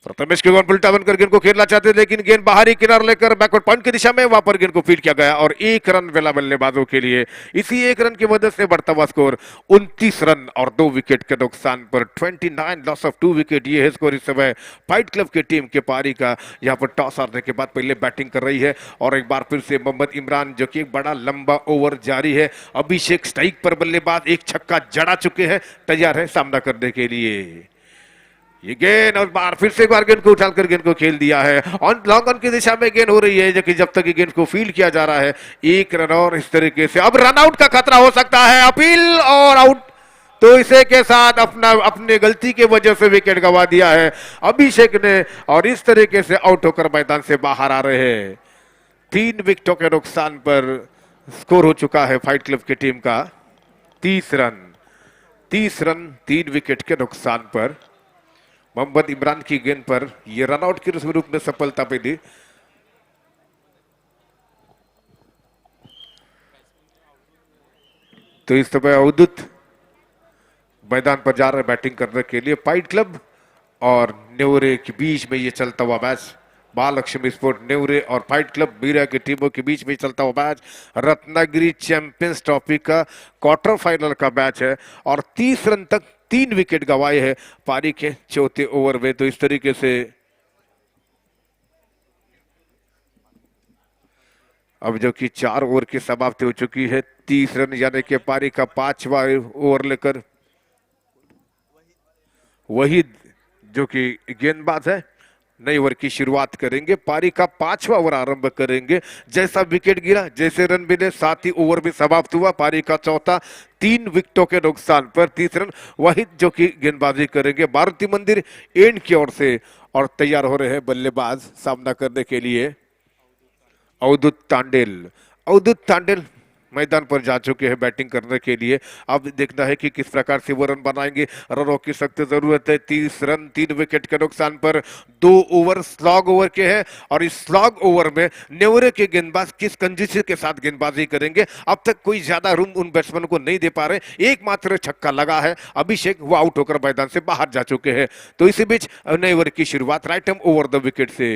[SPEAKER 1] प्रथमेश के गेंद उल्टा बनकर गेंद को खेलना चाहते थे, लेकिन गेंद बाहरी किनारे लेकर बैकवर्ड पॉइंट की दिशा में वहां पर गेंद को फील्ड किया गया और 1 रन वेला बल्लेबाजों के लिए। इसी 1 रन की मदद से बढ़ता हुआ स्कोर 29 रन और 2 विकेट के नुकसान पर। 29 लॉस ऑफ 2 विकेट, ये है स्कोर इस समय फाइट क्लब की टीम के पारी का। यहां पर टॉस हारने के बाद पहले बैटिंग कर रही है और एक बार फिर से मोहम्मद इमरान, जो कि एक बड़ा लंबा ओवर जारी है। अभिषेक स्ट्राइक पर बल्लेबाज, एक छक्का जड़ा चुके हैं, तैयार है सामना करने के लिए। ये गेंद और बार फिर से एक बार गेंद को उछालकर गेंद को खेल दिया है। ऑन लॉन्ग ऑन की दिशा में गेंद हो रही है, जो कि जब तक गेंद को फील्ड किया जा रहा है 1 रन और इस तरीके से अब रन आउट का खतरा हो सकता है। अपील और आउट, तो इसे के साथ अपने गलती के वजह से विकेट गंवा दिया है अभिषेक ने और इस तरीके से आउट होकर मैदान से बाहर आ रहे हैं। 3 विकेटों के नुकसान पर स्कोर हो चुका है फाइट क्लब की टीम का 30 रन 3 विकेट के नुकसान पर। मोहम्मद इमरान की गेंद पर यह रनआउट के रूप में सफलता मिली। तो इस समय अवधूत मैदान पर जा रहे बैटिंग करने के लिए। फाइट क्लब और नेवरे के बीच में ये चलता हुआ मैच, महालक्ष्मी स्पोर्ट नेवरे और फाइट क्लब बीरा की टीमों के बीच में चलता हुआ मैच रत्नागिरी चैंपियंस ट्रॉफी का क्वार्टर फाइनल का मैच है और 30 रन तक 3 विकेट गंवाए हैं पारी के चौथे ओवर में। तो इस तरीके से अब जो कि 4 ओवर की समाप्ति हो चुकी है, 30 रन यानी कि पारी का 5वां ओवर लेकर वहीद, जो कि गेंदबाज है, नई ओवर की शुरुआत करेंगे। पारी का 5वां ओवर आरंभ करेंगे। जैसा विकेट गिरा, जैसे रन मिले, 7 ही ओवर में समाप्त हुआ पारी का चौथा। 3 विकेटों के नुकसान पर 30 रन। वहीद जो कि गेंदबाजी करेंगे मारुति मंदिर एंड की ओर से और तैयार हो रहे हैं बल्लेबाज सामना करने के लिए अवधूत तांडेल मैदान पर जा चुके हैं बैटिंग करने के लिए। अब देखना है कि किस प्रकार से वो रन बनाएंगे। रनों की सख्त जरूरत है। 30 रन 3 विकेट के नुकसान पर। 2 ओवर स्लॉग ओवर के हैं और इस स्लॉग ओवर में नेवरे के गेंदबाज किस कंजूसी के साथ गेंदबाजी करेंगे। अब तक कोई ज्यादा रूम उन बैट्समैन को नहीं दे पा रहे। एकमात्र छक्का लगा है अभिषेक, वो आउट होकर मैदान से बाहर जा चुके हैं। तो इसी बीच नए ओवर की शुरुआत right hand over the wicket से।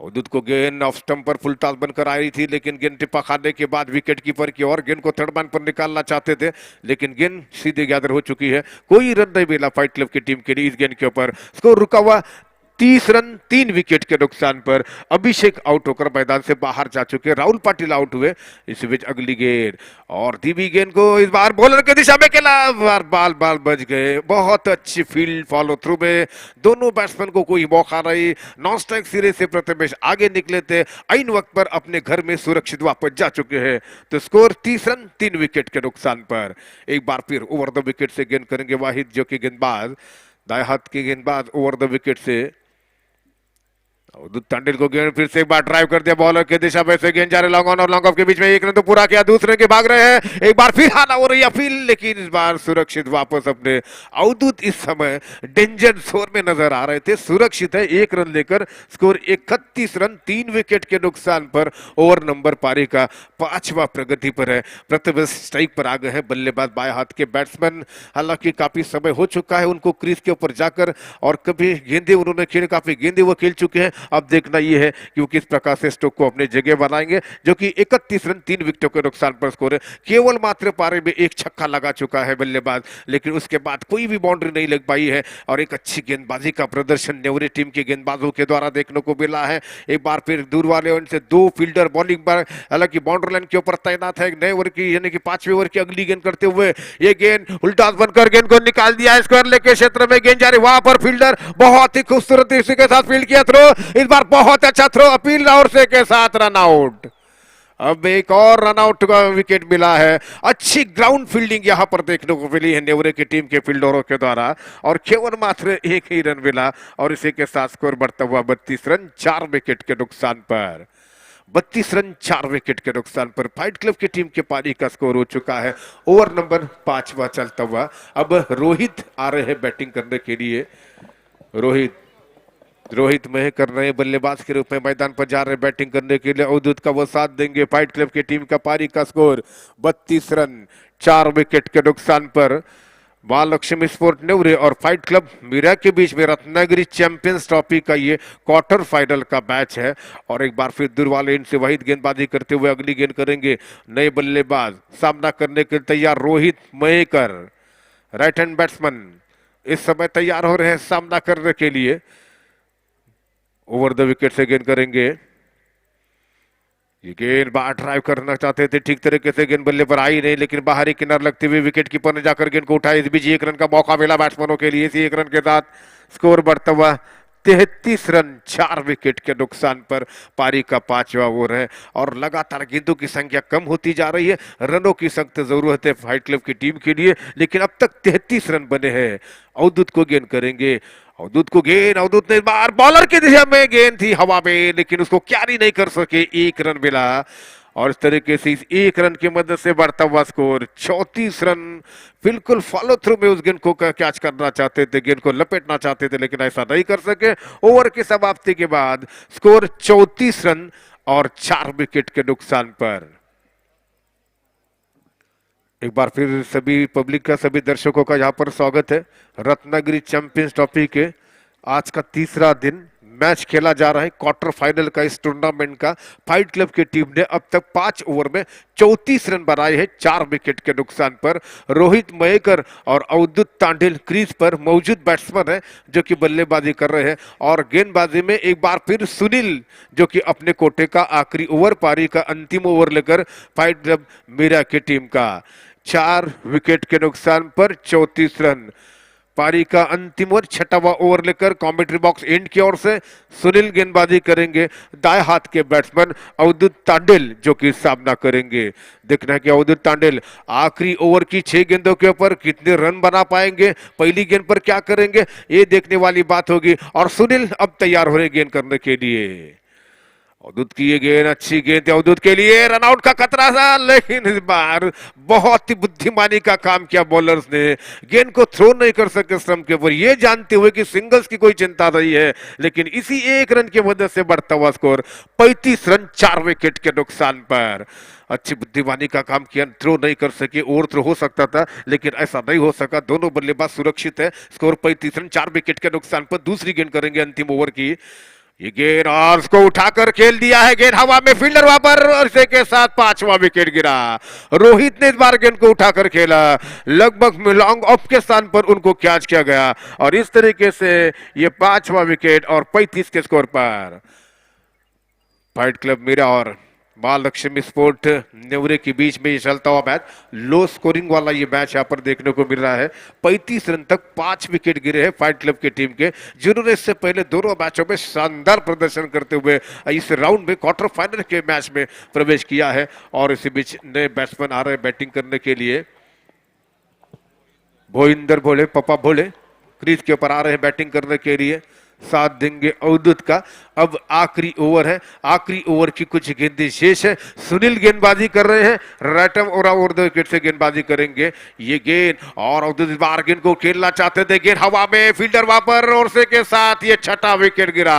[SPEAKER 1] अवधूत को गेंद ऑफ स्टंप पर फुल टॉस बनकर आई थी, लेकिन गेंद टिप्पा खाने के बाद विकेट कीपर की और गेंद को थर्ड मैन पर निकालना चाहते थे, लेकिन गेंद सीधे गैदर हो चुकी है। कोई रन नहीं मिला फाइट क्लब की टीम के लिए इस गेंद के ऊपर। स्कोर रुका हुआ 30 रन 3 विकेट के नुकसान पर। अभिषेक आउट होकर मैदान से बाहर जा चुके, राहुल पाटिल आउट हुए। इसी बीच अगली गेंद और धीमी गेंद को इस बार बॉलर के दिशा में खेला, बाल बच गए। बहुत अच्छी फील्ड फॉलो थ्रू में दोनों बैट्समैन को कोई मौका नहीं। नॉन स्ट्राइक सिरे से प्रथमेश आगे निकले थे, आइन वक्त पर अपने घर में सुरक्षित वापस जा चुके हैं। तो स्कोर 30 रन 3 विकेट के नुकसान पर। एक बार फिर ओवर द विकेट से गेंद करेंगे वाहिद, जो कि गेंदबाज दाएं हाथ के गेंदबाज ओवर द विकेट से। अवधूत तांडेल को गेंद फिर से एक बार ड्राइव कर दिया, बॉलर के दिशा में से गेंद जा रहे लॉन्ग ऑन और लॉन्ग ऑफ के बीच में। 1 रन तो पूरा किया, दूसरे के भाग रहे हैं। एक बार फिर हाना हो रही है अपील, लेकिन इस बार सुरक्षित वापस अपने। अवधूत इस समय डेंजर जोन में नजर आ रहे थे, सुरक्षित है 1 रन लेकर। स्कोर 31 रन 3 विकेट के नुकसान पर। ओवर नंबर पारी का 5वां प्रगति पर है। प्रथमेश स्ट्राइक पर आ गए हैं बल्लेबाज बाएं हाथ के बैट्समैन। हालांकि काफी समय हो चुका है उनको क्रीज के ऊपर जाकर और कभी गेंदे उन्होंने खेले, काफी गेंदे वो खेल चुके हैं। अब देखना यह है कि वो किस प्रकार से स्टोक को अपने जगह बनाएंगे, जो कि 31 रन 3 विकेटों के नुकसान पर स्कोर है। केवल मात्र पारी में एक छक्का लगा चुका है बल्लेबाज, लेकिन उसके बाद कोई भी बाउंड्री नहीं लग पाई है और एक अच्छी गेंदबाजी का प्रदर्शन नेवरे टीम के गेंदबाजों के द्वारा देखने को मिला है। एक बार फिर दूर वाले ओवर से 2 फील्डर बॉलिंग पर हालांकि बाउंड्री लाइन के ऊपर तैनात है। नए ओवर की यानी कि 5वें ओवर की अगली गेंद करते हुए ये गेंद उल्टा बनकर गेंद को निकाल दिया है। स्क्वायर लेग के क्षेत्र में गेंद जा रही, वहां पर फील्डर बहुत ही खूबसूरत तरीके के साथ फील्ड किया थ्रो, इस बार बहुत अच्छा थ्रो अपील और से के साथ रन आउट। अब एक और रन आउट का विकेट मिला है। अच्छी ग्राउंड फील्डिंग यहां पर देखने को मिली है नेवरे की टीम के फील्डरों के द्वारा और केवल मात्र एक ही रन मिला और इसी के साथ स्कोर बढ़ता हुआ 32 रन 4 विकेट के नुकसान पर। 32 रन 4 विकेट के नुकसान पर फाइट क्लब की टीम के पारी का स्कोर हो चुका है। ओवर नंबर 5वां चलता हुआ। अब रोहित आ रहे हैं बैटिंग करने के लिए। रोहित में कर रहे हैं बल्लेबाज के रूप में मैदान पर जा रहे हैं बैटिंग करने के लिए। अवधूत का वो साथ देंगे। फाइट क्लब की टीम का पारी का स्कोर 32 रन 4 विकेट के नुकसान पर। महालक्ष्मी स्पोर्ट नेवरे और फाइट क्लब मीरा के बीच में रत्नागिरी चैंपियंस ट्रॉफी का ये क्वार्टर फाइनल का मैच है और एक बार फिर दूर वाले इनसे वही गेंदबाजी करते हुए अगली गेंद करेंगे नए बल्लेबाज। सामना करने के लिए तैयार Rohit Mayekar, right hand batsman इस समय तैयार हो रहे हैं सामना करने के लिए। ओवर द विकेट से गेंद करेंगे। ये गेंद बाहर ड्राइव करना चाहते थे, ठीक तरीके से गेंद बल्ले पर आई नहीं, लेकिन बाहरी किनारे लगते हुए विकेट कीपर ने जाकर गेंद को उठाया। इस बीच 1 रन का मौका मिला बैट्समैनों के लिए। इसी 1 रन के साथ स्कोर बढ़ता हुआ 33 रन 4 विकेट के नुकसान पर। पारी का 5वां ओवर है और लगातार गेंदों की संख्या कम होती जा रही है। रनों की सख्त जरूरत है फाइट क्लब की टीम के लिए, लेकिन अब तक 33 रन बने हैं। अवधूत को गेंद करेंगे। अवधूत ने बार बॉलर की दिशा में गेंद थी हवा में, लेकिन उसको कैरी नहीं कर सके। 1 रन मिला और इस तरीके से इस 1 रन की मदद से बढ़ता हुआ स्कोर 34 रन। बिल्कुल फॉलो थ्रू में उस गेंद को कैच करना चाहते थे, गेंद को लपेटना चाहते थे, लेकिन ऐसा नहीं कर सके। ओवर की समाप्ति के बाद स्कोर 34 रन और 4 विकेट के नुकसान पर। एक बार फिर सभी पब्लिक का, सभी दर्शकों का यहाँ पर स्वागत है। रत्नागिरी चैंपियंस ट्रॉफी के आज का तीसरा दिन मैच खेला जा रहा है क्वार्टर फाइनल का इस टूर्नामेंट का। फाइट क्लब की टीम ने अब तक 5 ओवर में 34 रन बनाए हैं 4 विकेट के नुकसान पर। रोहित मयेकर और अवधूत तांडिल क्रीज पर मौजूद बैट्समैन है जो कि बल्लेबाजी कर रहे हैं और गेंदबाजी में एक बार फिर सुनील जो कि अपने कोटे का आखिरी ओवर, पारी का अंतिम ओवर लेकर फाइट क्लब मीरा की टीम का 4 विकेट के नुकसान पर 34 रन। पारी का अंतिम ओवर 6वां ओवर लेकर कमेंट्री बॉक्स एंड की ओर से सुनील गेंदबाजी करेंगे। दाएं हाथ के बैट्समैन अवधूत तांडिल जो कि सामना करेंगे। देखना है कि अवधूत तांडिल आखिरी ओवर की 6 गेंदों के ऊपर कितने रन बना पाएंगे, पहली गेंद पर क्या करेंगे, ये देखने वाली बात होगी। और सुनील अब तैयार हो रहे गेंद करने के लिए। अवधूत की ये गेंद अच्छी गेंद है अवधूत के लिए, रनआउट का खतरा था, लेकिन इस बार बहुत ही बुद्धिमानी का काम किया बॉलर्स ने। गेंद को थ्रो नहीं कर सके स्टंप के ऊपर, ये जानते हुए कि सिंगल्स की कोई चिंता नहीं है, लेकिन इसी 1 रन की वजह से बढ़ता हुआ स्कोर 35 रन 4 विकेट के नुकसान पर। अच्छी बुद्धिमानी का काम किया, थ्रो नहीं कर सके, और थ्रो हो सकता था लेकिन ऐसा नहीं हो सका। दोनों बल्लेबाज सुरक्षित है। स्कोर 35 रन 4 विकेट के नुकसान पर। दूसरी गेंद करेंगे अंतिम ओवर की। ये गेंद और उसको उठाकर खेल दिया है, गेंद हवा में, फील्डर वहां पर और इसी के साथ 5वां विकेट गिरा। रोहित ने इस बार गेंद को उठाकर खेला, लगभग लॉन्ग ऑफ के स्थान पर उनको कैच किया गया और इस तरीके से ये 5वां विकेट और 35 के स्कोर पर। फाइट क्लब मीरा और महालक्ष्मी स्पोर्ट नेवरे के बीच में ये चलता हुआ मैच, लो स्कोरिंग वाला ये मैच यहाँ पर देखने को मिल रहा है। 35 रन तक 5 विकेट गिरे हैं फाइट क्लब की टीम के, जिन्होंने इससे पहले दोनों मैचों में शानदार प्रदर्शन करते हुए इस राउंड में क्वार्टर फाइनल के मैच में प्रवेश किया है। और इसी बीच नए बैट्समैन आ रहे हैं बैटिंग करने के लिए। भोइंदर भोले, पप्पा भोले क्रीज के ऊपर आ रहे हैं बैटिंग करने के लिए, साथ देंगे अवधूत का। अब आखिरी ओवर है, आखिरी ओवर की कुछ गेंदें शेष है। सुनील गेंदबाजी कर रहे हैं, राइट और ओवर द विकेट से गेंदबाजी करेंगे। ये गेंद और अवधूत इस बार गेंद को खेलना चाहते थे, गेंद हवा में, फील्डर वहां पर और से के साथ ये 6वां विकेट गिरा।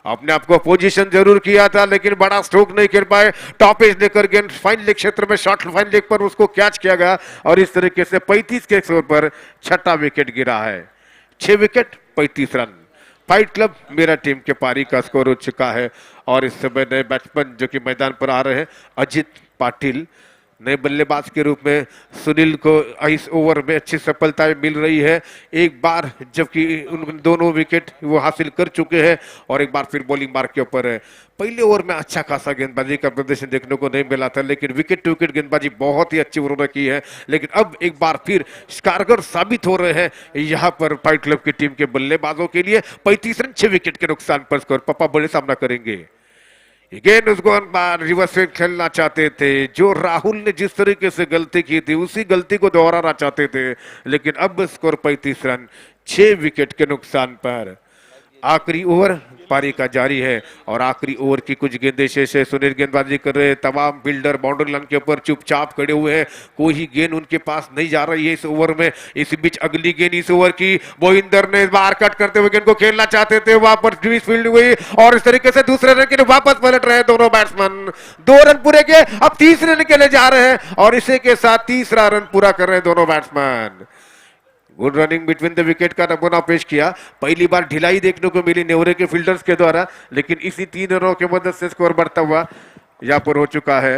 [SPEAKER 1] अपने आप को पोजीशन जरूर किया था लेकिन बड़ा स्ट्रोक नहीं कर पाए। टॉप एज लेकर गेंद फाइन लेग क्षेत्र में, शॉर्ट फाइन लेग पर उसको कैच किया गया और इस तरीके से 35 के स्कोर पर 6वां विकेट गिरा है। 6 विकेट 35 रन। फाइट क्लब मेरा टीम के पारी का स्कोर हो चुका है और इस समय नए बैट्समैन जो कि मैदान पर आ रहे हैं अजित पाटिल नए बल्लेबाज के रूप में सुनील को इस ओवर में अच्छी सफलताएं मिल रही है। एक बार जबकि उन दोनों विकेट वो हासिल कर चुके हैं और एक बार फिर बॉलिंग मार्क के ऊपर है। पहले ओवर में अच्छा खासा गेंदबाजी का प्रदर्शन देखने को नहीं मिला था लेकिन विकेट टू विकेट गेंदबाजी बहुत ही अच्छी उन्होंने की है। लेकिन अब एक बार फिर कारगर साबित हो रहे हैं यहाँ पर फाइट क्लब की टीम के बल्लेबाजों के लिए। 35 रन 6 विकेट के नुकसान पर स्कोर पापा बड़े सामना करेंगे। गेंद उसको रिवर्स में खेलना चाहते थे। जो राहुल ने जिस तरीके से गलती की थी उसी गलती को दोहराना चाहते थे लेकिन अब स्कोर 35 रन 6 विकेट के नुकसान पर। आखिरी ओवर पारी का जारी है और आखिरी ओवर की कुछ गेंदें शेष है। सुनील गेंदबाजी कर रहे हैं। तमाम फील्डर बाउंड्री लाइन के ऊपर चुपचाप खड़े हुए हैं। कोई गेंद उनके पास नहीं जा रही है इस ओवर में। इस बीच अगली गेंद इस ओवर की बोहिंदर ने बाहर कट करते हुए गेंद को खेलना चाहते थे। वहां पर फील्ड हुई और इस तरीके से दूसरे रन के लिए वापस पलट रहे हैं दोनों बैट्समैन। 2 रन पूरे किए, अब तीसरे रन के लिए जा रहे हैं और इसी के साथ तीसरा रन पूरा कर रहे हैं दोनों batsman. Good running between the wicket का नमूना पेश किया। पहली बार ढिलाई देखने को मिली नेवरे के फील्डर्स के द्वारा लेकिन इसी 3 रनों के मदद से स्कोर बढ़ता हुआ यहाँ पर हो चुका है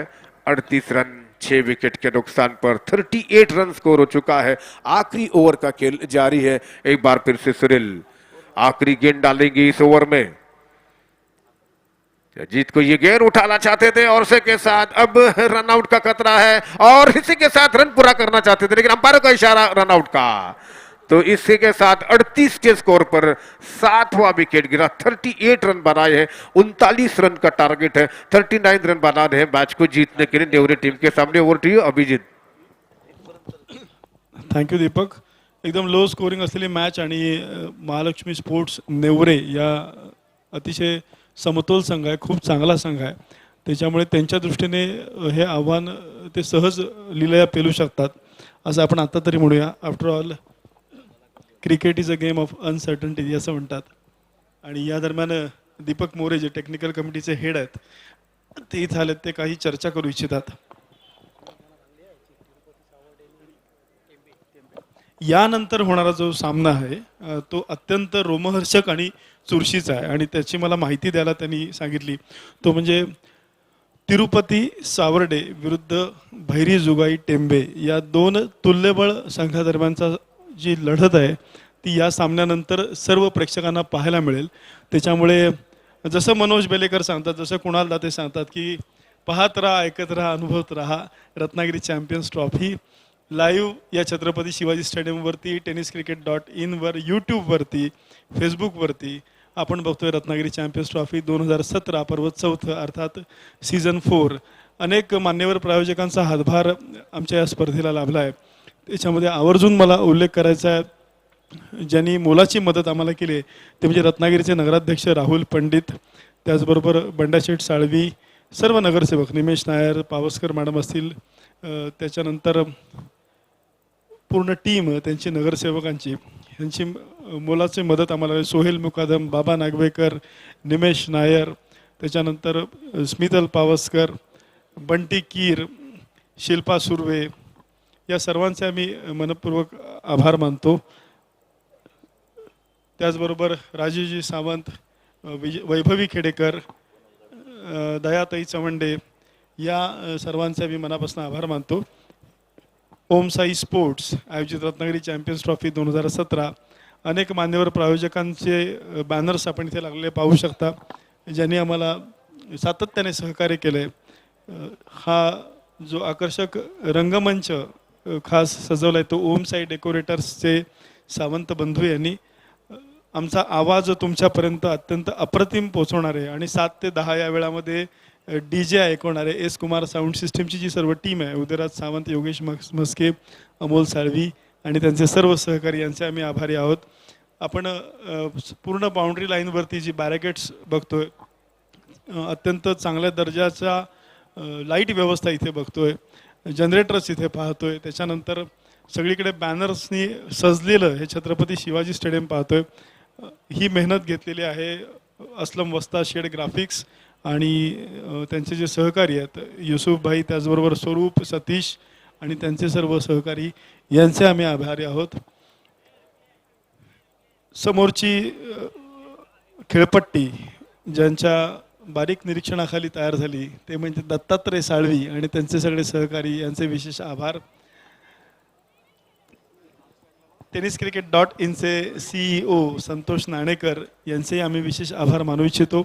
[SPEAKER 1] 38 रन 6 विकेट के नुकसान पर। 38 रन स्कोर हो चुका है। आखिरी ओवर का खेल जारी है। एक बार फिर से सुनील आखिरी गेंद डालेंगे इस ओवर में। जीत को ये गेंद उठाना चाहते थे और उसी के साथ अब रन आउट का खतरा है और इसी के साथ रन पूरा करना चाहते थे लेकिन अंपायर का इशारा रन आउट का। तो इसी के साथ 38 के स्कोर पर 7वां विकेट गिरा। 38 रन बनाए हैं। 39 रन का टारगेट है। 39 रन बनाने हैं मैच को जीतने के लिए नेवरे टीम के सामने। Over to you Abhijit.
[SPEAKER 3] Thank you Deepak. एकदम लो स्कोरिंग असलेली मॅच आणि महालक्ष्मी स्पोर्ट्स नेवरे या अतिशय समतोल संघ आहे, खूप चांगला संघ आहे. त्याच्यामुळे त्यांच्या दृष्टीने हे आव्हान ते सहज लिलया पेलू शकतात असं आपण आता तरी म्हणूया. After all cricket is a game of uncertainty असं म्हणतात. आणि या दरम्यान दीपक मोरे जे टेक्निकल कमिटीचे हेड आहेत ते इथं आलेत. ते काही चर्चा करू इच्छितात. यानंतर होणारा जो सामना आहे तो अत्यंत रोमहर्षक आणि चुरशीचा आहे आणि त्याची मला माहिती द्यायला त्यांनी सांगितली. तो म्हणजे तिरुपती सावर्डे विरुद्ध भैरी जुगाई टेंबे या 2 तुल्यबळ संघादरम्यानचा जी लढत आहे ती या सामन्यानंतर सर्व प्रेक्षकांना पाहायला मिळेल. त्याच्यामुळे जसं मनोज बेलेकर सांगतात, जसं कुणाल दाते सांगतात की पाहत राहा, ऐकत राहा, अनुभवत राहा. रत्नागिरी चॅम्पियन्स ट्रॉफी लाईव्ह या छत्रपती शिवाजी स्टेडियमवरती, tenniscricket.in वर, यूट्यूबवरती, फेसबुकवरती आपण बघतोय. रत्नागिरी चॅम्पियन्स ट्रॉफी 2017 पर्व 4 अर्थात सीझन 4. अनेक मान्यवर प्रायोजकांचा हातभार आमच्या या स्पर्धेला लाभला आहे. त्याच्यामध्ये आवर्जून मला उल्लेख करायचा आहे ज्यांनी मोलाची मदत आम्हाला केली ते म्हणजे रत्नागिरीचे नगराध्यक्ष राहुल पंडित, त्याचबरोबर बंडाशेठ साळवी, सर्व नगरसेवक निमेश नायर, पावसकर मॅडम असतील, त्याच्यानंतर पूर्ण टीम त्यांची नगरसेवकांची यांची मोलाची मदत आम्हाला. सोहेल मुकादम, बाबा नागवेकर, निमेश नायर, त्याच्यानंतर स्मितल पावसकर, बंटी कीर, शिल्पा सुर्वे या सर्वांचे आम्ही मनपूर्वक आभार मानतो. त्याचबरोबर राजीवजी सावंत, वैभवी खेडेकर, दयाताई चवंडे या सर्वांचे आम्ही मनापासून आभार मानतो. ओम साई स्पोर्ट्स आयोजित रत्नागिरी चॅम्पियन्स ट्रॉफी 2017 अनेक मान्यवर प्रायोजकांचे बॅनर्स आपण इथे लागलेले पाहू शकता ज्यांनी आम्हाला सातत्याने सहकार्य केले. हा जो आकर्षक रंगमंच खास सजवला आहे तो ओम साई डेकोरेटर्सचे सावंत बंधू यांनी. आमचा आवाज तुमच्यापर्यंत अत्यंत अप्रतिम पोहोचवणार आहे आणि 7 ते 10 या वेळामध्ये DJ ऐकवणारे एस कुमार साऊंड सिस्टीमची जी सर्व टीम आहे, उदयराज सावंत, योगेश मस्के, अमोल साळवी आणि त्यांचे सर्व सहकारी यांचे आम्ही आभारी आहोत. आपण पूर्ण बाउंड्री लाईनवरती जी बॅरिकेड्स बघतोय, अत्यंत चांगल्या दर्जाचा लाईट व्यवस्था इथे बघतोय, जनरेटर्स इथे पाहतोय. त्याच्यानंतर सगळीकडे बॅनर्सनी सजलेलं हे छत्रपती शिवाजी स्टेडियम पाहतोय. ही मेहनत घेतलेली आहे असलम वस्ता शेड ग्राफिक्स आणि त्यांचे जे सहकारी आहेत युसुफ भाई, त्याचबरोबर स्वरूप, सतीश आणि त्यांचे सर्व सहकारी यांचे आम्ही आभारी आहोत. समोरची खेळपट्टी ज्यांच्या बारीक निरीक्षणाखाली तयार झाली ते म्हणजे दत्तात्रय साळवी आणि त्यांचे सगळे सहकारी यांचे विशेष आभार. टेनिस क्रिकेट .inचे CEO संतोष नाणेकर यांचे आम्ही विशेष आभार मानू इच्छितो.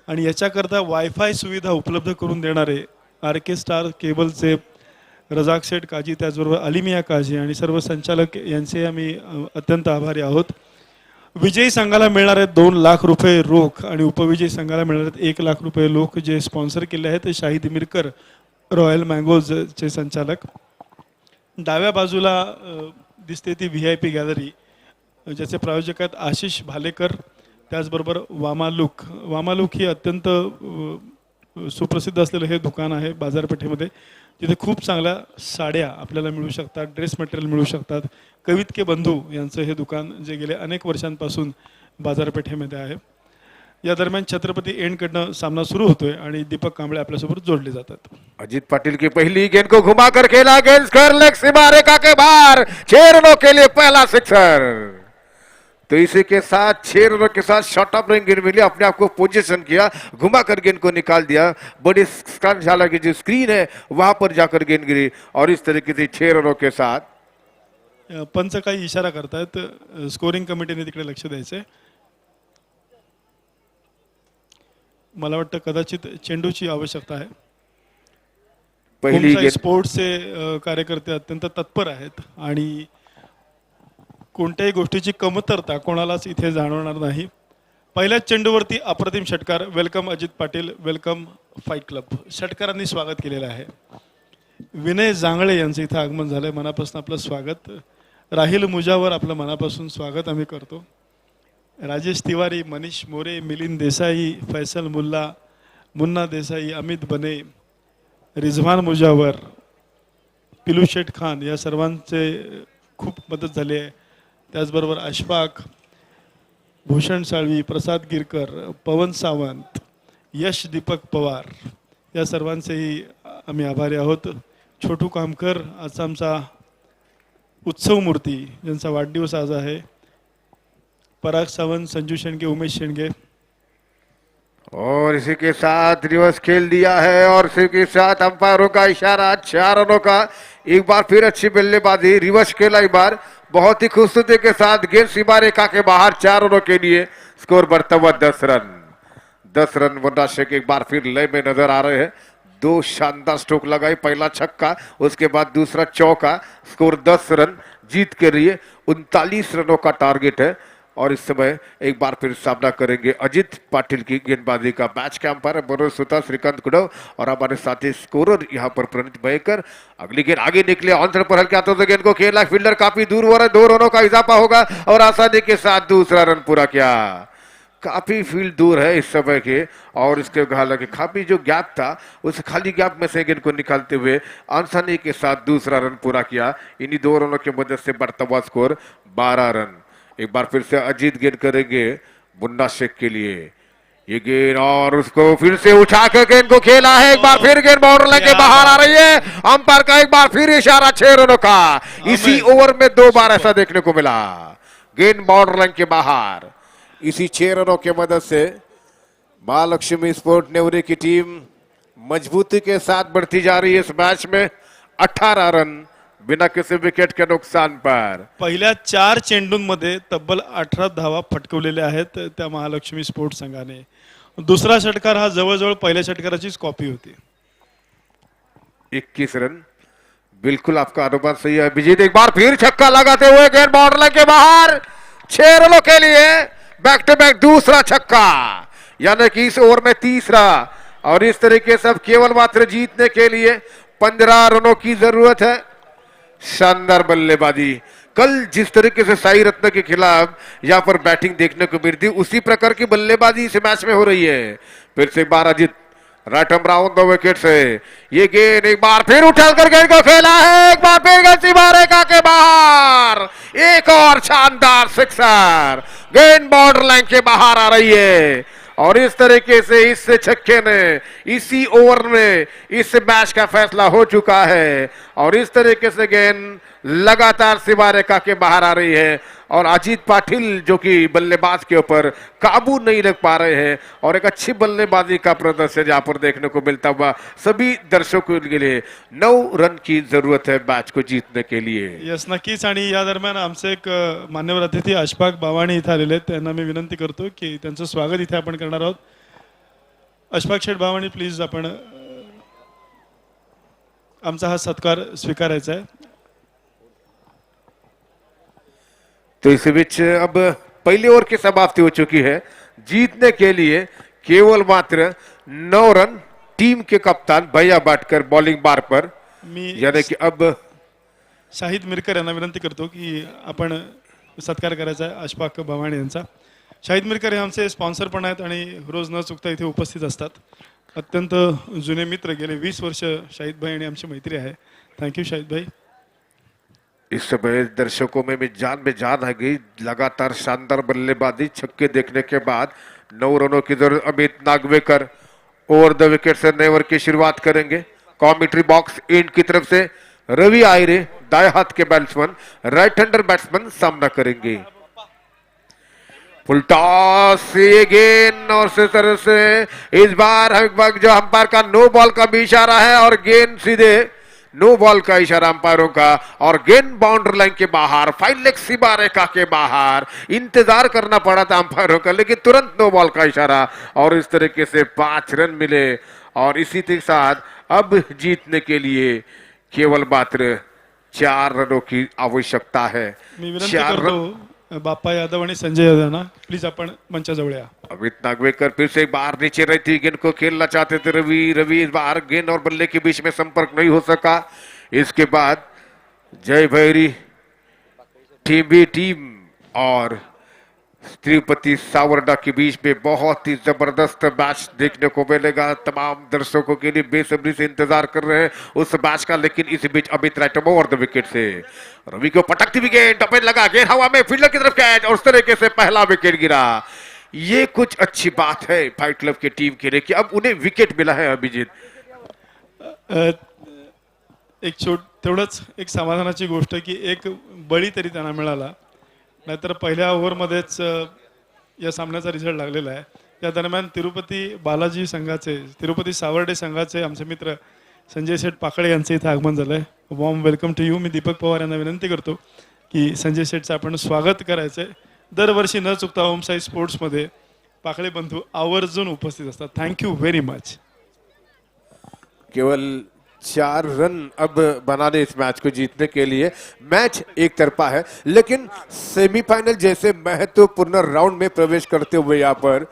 [SPEAKER 3] आणि याच्याकरता वायफाय सुविधा उपलब्ध करून देणारे RK स्टार केबलचे रजाक शेठ काजी, त्याचबरोबर अलिमिया काजी आणि सर्व संचालक यांचे आम्ही अत्यंत आभारी आहोत. विजयी संघाला मिळणार आहेत 2 लाख रुपये रोख आणि उपविजयी संघाला मिळणार आहेत 1 लाख रुपये रोख. जे स्पॉन्सर केले आहेत ते शाहिद मिरकर, रॉयल मँगोजचे संचालक. डाव्या बाजूला दिसते ती VIP गॅलरी, ज्याचे प्रायोजक आहेत आशिष भालेकर, त्याचबरोबर वामालुक. वामालुक ही अत्यंत सुप्रसिद्ध असलेलं हे दुकान आहे बाजारपेठेमध्ये, तिथे खूप चांगल्या साड्या आपल्याला मिळू शकतात, ड्रेस मटेरियल मिळू शकतात. कवितके बंधू यांचं हे दुकान जे गेले अनेक वर्षांपासून बाजारपेठेमध्ये आहे. या दरम्यान छत्रपती एंडकडनं सामना सुरू होतोय आणि दीपक कांबळे आपल्यासोबत जोडले जातात.
[SPEAKER 1] अजीत पाटिल की पहली गेंद को घुमाकर खेला, गेंद कर लेग सीमा रेखा के बाहर, 6 रनों के लिए पहला सिक्सर. तो इसी के साथ 6 रनों के साथ शॉर्ट ऑफ रेंज गेंद मिली, अपने आप को पोजीशन किया, घुमाकर गेंद को निकाल दिया. बड़ी शाला की जो स्क्रीन है वहां पर जाकर गेंद गिरी और इस तरीके से 6 रनों के साथ.
[SPEAKER 3] पंच काही इशारा करतायत, स्कोरिंग कमिटीने तिकडे लक्ष द्यायचंय. मला वाटतं कदाचित चेंडूची आवश्यकता आहे.
[SPEAKER 1] पहिली गेंद
[SPEAKER 3] स्पोर्ट्सचे कार्यकर्ते अत्यंत तत्पर आहेत आणि कोणत्याही गोष्टीची कमतरता कोणालाच इथे जाणवणार नाही. पहिल्याच चेंडूवरती अप्रतिम षटकार. Welcome Ajit Patil, welcome fight club. षटकारांनी स्वागत केलेलं आहे. विनय जांगळे यांचं इथं आगमन झालंय, मनापासून आपलं स्वागत. राहिल मुजावर आपलं मनापासून स्वागत आम्ही करतो. राजेश तिवारी, मनीष मोरे, मिलिंद देसाई, फैसल मुल्ला, मुन्ना देसाई, अमित बने, रिझवान मुजावर, पिलू शेठ खान या सर्वांचे खूप मदत झाली आहे. त्याचबरोबर अशफाक, भूषण साळवी, प्रसाद गिरकर, पवन सावंत, यश दीपक पवार या सर्वांचेही आम्ही आभारी आहोत. छोटू कामकर, आजचा आमचा उत्सव मूर्ती ज्यांचा वाढदिवस आज आहे, पराग सावंत, संजू शेंडगे, उमेश शेंडगे.
[SPEAKER 1] और इसी के साथ रिवर्स खेल दिया है और इसी के साथ अंपायरों का इशारा. 4 रनों का एक बार फिर अच्छी बल्लेबाजी, रिवर्स खेला एक बार बहुत ही खूबसूरती के साथ, गेंद सीमा रेखा के बाहर. 4 रनों के लिए स्कोर बढ़ता हुआ 10 रन. 10 रन मुन्ना शेख एक बार फिर लय में नजर आ रहे हैं. 2 शानदार स्ट्रोक लगाई, पहला छक्का, उसके बाद दूसरा चौका. Score 10 run. जीत के लिए 39 रनों का टारगेट है और इस समय एक बार फिर सामना करेंगे अजित पाटिल की गेंदबाजी का. मैच के अंपायर मनोज सुता, श्रीकांत कुडव और हमारे साथी स्कोरर यहाँ पर प्रणीत मयकर. अगली गेंद आगे निकले, ऑन पर हल्के हाथों से गेंद को खेला, फील्डर काफी दूर हो रहा है. 2 रनों का इजाफा होगा और आसानी के साथ दूसरा रन पूरा किया. काफी फील्ड दूर है इस समय के और इसके हालांकि काफी जो गैप था उस खाली गैप में से गेंद को निकालते हुए आसानी के साथ दूसरा रन पूरा किया. इन्हीं 2 रनों की मदद से बढ़ता हुआ स्कोर 12 रन. एक बार फिर से अजीत गेंद करेंगे मुन्ना शेख के लिए. ये गेंद और उसको फिर से उठा कर गेंद को खेला है. एक बार फिर गेंद बाउंड्री लाइन के बाहर आ रही है. अंपायर का एक बार फिर इशारा. 6 रनों का इसी ओवर में 2 बार ऐसा देखने को मिला. गेंद बाउंड्री लाइन के बाहर. इसी 6 रनों की मदद से महालक्ष्मी स्पोर्ट नेवरी की टीम मजबूती के साथ बढ़ती जा रही है इस मैच में. 18 रन बिना किसी विकेट के नुकसान पर.
[SPEAKER 3] पहिल्या 4 चेंडूंमध्ये तब्बल 18 धावा फटकवलेल्या आहेत त्या महालक्ष्मी स्पोर्ट्स संघाने. दुसरा षटकार हा जवळजवळ पहिल्या षटकाराचीच कॉपी होती.
[SPEAKER 1] 21 रन. बिल्कुल आपका अनुमान सही है अभिजीत. एक बार फिर छक्का लगाते हुए गेंद बाउंड्री के बाहर. 6 रनों के लिए बैक टू बैक दूसरा छक्का, यानी कि इस ओवर में तीसरा. और इस तरीके से अब केवल मात्र जीतने के लिए 15 रनों की जरूरत है. शानदार बल्लेबाजी. कल जिस तरीके से साई रत्न के खिलाफ यहाँ पर बैटिंग देखने को मिलती, उसी प्रकार की बल्लेबाजी इस मैच में हो रही है. फिर से एक बार Ajit right arm round 2 wicket से ये गेंद एक बार फिर उछलकर गेंद को खेला है. एक बार फिर गेंद सीमा रेखा के बाहर. एक और शानदार सिक्सर. गेंद बॉर्डर लाइन के बाहर आ रही है और इस तरीके से इस छक्के ने इसी ओवर में इस मैच का फैसला हो चुका है. और इस तरीके से गेंद लगातार सीमा रेखा के बाहर आ रही है और अजीत पाटिल जो कि बल्लेबाज के ऊपर काबू नहीं रख पा रहे हैं और एक अच्छी बल्लेबाजी का प्रदर्शन यहाँ पर देखने को मिलता हुआ सभी दर्शकों के लिए 9 रन की जरूरत है मैच को जीतने के लिए।
[SPEAKER 3] यस नक्कीच. आणि या दरम्यान आमचे एक मान्यवर अतिथी अशफाक बावाणी इथे आलेले आहेत. त्यांना मी विनंती करतो की त्यांचं स्वागत इथे आपण करणार आहोत. अशफाक शेठ बावाणी प्लीज आपण आमचा हा सत्कार स्वीकारायचा आहे.
[SPEAKER 1] तो इस बीच अब पहली ओवर की समाप्ति हो चुकी है। जीतने के लिए केवल मात्र 9 रन टीम के कप्तान भैया बाटकर बॉलिंग बार पर,
[SPEAKER 3] मी
[SPEAKER 1] यानी कि अब
[SPEAKER 3] शाहिद मिरकर यांना विनंती करतो की आपण सत्कार करायचा आहे अशफाक बावाणी यांचा. शाहिद मिरकर हे आमचे स्पॉन्सर पण आहेत आणि रोज न चुकता इथे उपस्थित असतात. अत्यंत जुने मित्र, गेले 20 वर्ष शाहिद भाई आणि आमची मैत्री आहे. थँक्यू शाहिद भाई.
[SPEAKER 1] इस समय दर्शकों में भी जान आ गई। लगातार शानदार बल्लेबाजी, छक्के देखने के बाद 9 रनों की जरूरत। Amit Nagwekar over the wicket से नए ओवर की शुरुआत करेंगे। कॉमेंट्री बॉक्स एंड की तरफ से रवि आयरे दाएं हाथ के बैट्समैन, राइट हैंडर बैट्समैन सामना करेंगे। फुल टॉस ये गेंद और इस तरह से इस बार जो अंपायर का नो बॉल का भी इशारा है और गेंद सीधे नो बॉल का इशारा अंपायरों का और गेंद बाउंड्री लाइन के बाहर, फाइन लेग सीमा रेखा के बाहर। इंतजार करना पड़ा था अंपायरों का लेकिन तुरंत नो बॉल का इशारा और इस तरीके से 5 रन मिले और इसी के साथ अब जीतने के लिए केवल मात्र 4 रनों की आवश्यकता है।
[SPEAKER 3] मी विनंती
[SPEAKER 1] 4 रन।
[SPEAKER 3] करतो बाप्पा यादव आणि संजय यादव ना प्लीज आपण मंचाजवळ या.
[SPEAKER 1] अमित नागवेकर फिर से बाहर नीचे रहती गेंद को खेलना चाहते थे रवि इस बार गेंद और बल्ले के बीच में संपर्क नहीं हो सका। इसके बाद जय भैरी टीम और तिरुपति सावरडा के बीच में बहुत ही जबरदस्त मैच देखने को मिलेगा। तमाम दर्शकों के लिए बेसब्री से इंतजार कर रहे हैं उस मैच का। लेकिन इस बीच Amit right over the wicket से रवि को पटकती हुई गेंद, टपेन लगा, गेंद हवा में, फील्डर की तरफ कैच और उस तरीके से पहला विकेट गिरा। ये कुछ अच्छी बात है फाइट क्लब की टीम के लिए कि अब उन्हें विकेट मिला है। अभिजीत
[SPEAKER 3] एक तेवढंच एक समाधानाची गोष्ट की एक बळी तरी त्यांना मिळाला, नाहीतर पहिल्या ओव्हरमध्येच या सामन्याचा रिझल्ट लागलेला आहे. या दरम्यान तिरुपती सावर्डे संघाचे आमचे मित्र संजय शेठ पाकळे यांचं इथे आगमन झालंय. Warm welcome to you. मी दीपक पवार यांना विनंती करतो की संजय शेठचं आपण स्वागत करायचंय. दरवर्षी न चुकता ओमसाई स्पोर्ट्समध्ये पाकळे बंधू आवर्जून उपस्थित असतात. Thank you very much.
[SPEAKER 1] केवल 4 रन अब बनाने इस मैच को जीतने के लिए। मैच एक तरफा है लेकिन सेमीफाइनल जैसे महत्वपूर्ण राउंड में प्रवेश करते हुए यहाँ पर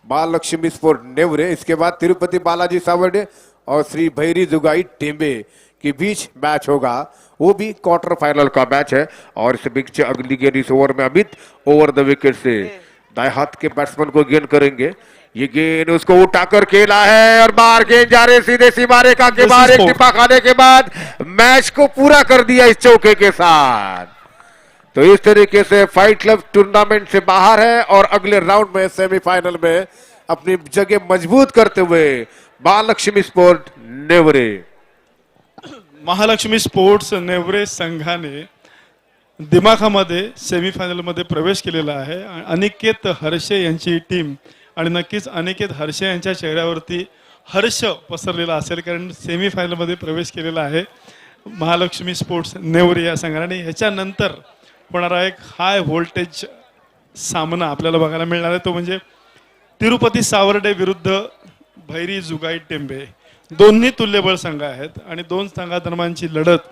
[SPEAKER 1] महालक्ष्मी स्पोर्ट नेवरे, इसके बाद तिरुपति बालाजी सावर्डे और श्री भैरी जुगाई टेम्बे के बीच मैच होगा। वो भी क्वार्टर फाइनल का मैच है और इस बीच अगली गेंद इस ओवर में अमित ओवर द विकेट से दाएं हाथ के बैट्समैन को गेंद करेंगे। ये गेंद उसको उठाकर खेला है और बाहर गेंद जा रहे सीधे सीमा रेखा के बाहर एक टिप्पा खाने के बाद मैच को पूरा कर दिया इस चौके के साथ। तो इस तरीके से फाइट क्लब टूर्नामेंट से बाहर है और अगले राउंड में सेमीफाइनल में अपनी जगह मजबूत करते हुए महालक्ष्मी स्पोर्ट नेवरे
[SPEAKER 3] महालक्ष्मी स्पोर्ट्स नेवरे संघाने दिमाखामध्ये सेमीफायनलमध्ये प्रवेश केलेला आहे. अनिकेत हर्षे यांची टीम आणि नक्कीच अनिकेत हर्षे यांच्या चेहऱ्यावरती हर्ष पसरलेला असेल कारण सेमीफायनलमध्ये प्रवेश केलेला आहे महालक्ष्मी स्पोर्ट्स नेवरे या संघाने. ह्याच्यानंतर होणारा एक हाय व्होल्टेज सामना आपल्याला बघायला मिळणार आहे तो म्हणजे तिरुपती सावर्डे विरुद्ध भैरी जुगाई टेम्बे. दोन्ही तुल्यबळ संघ आहेत आणि दोन संघादरम्यानची लढत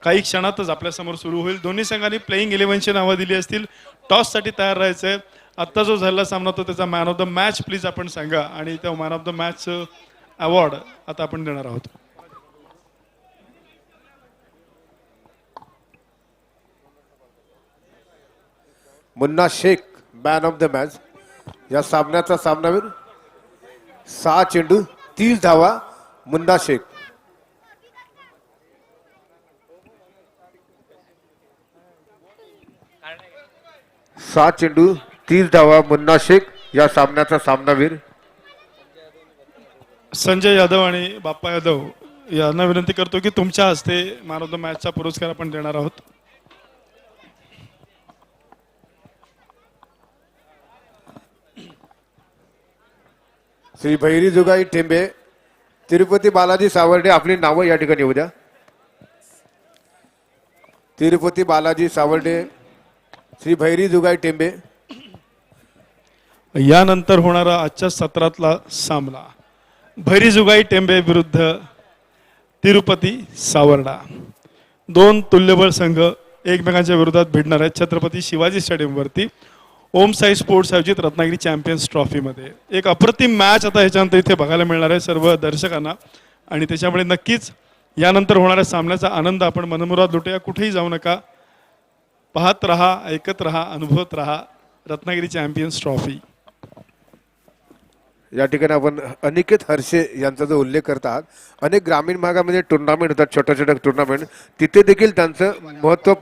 [SPEAKER 3] काही क्षणातच आपल्यासमोर सुरू होईल. दोन्ही संघांनी प्लेइंग 11ची नावं दिली असतील. टॉससाठी तयार राहायचंय. आत्ता जो झालेला सामना तो त्याचा man of the match please आपण सांगा आणि त्या man of the match award आता आपण देणार आहोत.
[SPEAKER 1] Munna Shaikh man of the match. या सामन्याचा सामनावीर 6 चेंडू 30 धावा मुन्ना शेख. सात चेंडू 30 धावा मुन्ना शेख या सामन्याचा सामनावीर.
[SPEAKER 3] संजय यादव आणि बाप्पा यादव यांना विनंती करतो की तुमच्या हस्ते मॅन ऑफ द मॅचचा पुरस्कार आपण देणार आहोत.
[SPEAKER 1] श्री भैरी जुगाई टेंबे, तिरुपती बालाजी सावर्डे, आपली नावं या ठिकाणी येऊ द्या. तिरुपती बालाजी सावर्डे, श्री भैरी जुगाई टेंबे.
[SPEAKER 3] यानंतर होणारा आजच्या सत्रातला सामना भैरी जुगाई टेंबे विरुद्ध तिरुपती सावर्डा. दोन तुल्यबळ संघ एकमेकांच्या विरोधात भिडणार आहेत छत्रपती शिवाजी स्टेडियमवरती ओम साई स्पोर्ट्स आयोजित रत्नागिरी चॅम्पियन्स ट्रॉफीमध्ये. एक अप्रतिम मॅच आता ह्याच्यानंतर इथे बघायला मिळणार आहे सर्व दर्शकांना आणि त्याच्यामुळे नक्कीच यानंतर होणाऱ्या सामन्याचा आनंद आपण मनमुराद लुटूया. कुठेही जाऊ नका, पाहत रहा, ऐकत रहा, अनुभवत रहा रत्नागिरी चॅम्पियन्स ट्रॉफी.
[SPEAKER 1] या ठिकाणी आपण अनिकेत हर्षे यांचा जो उल्लेख करतात, अनेक ग्रामीण भागामध्ये टुर्नामेंट होतात, छोट्या छोट्या टुर्नामेंट, तिथे देखील त्यांचं महत्व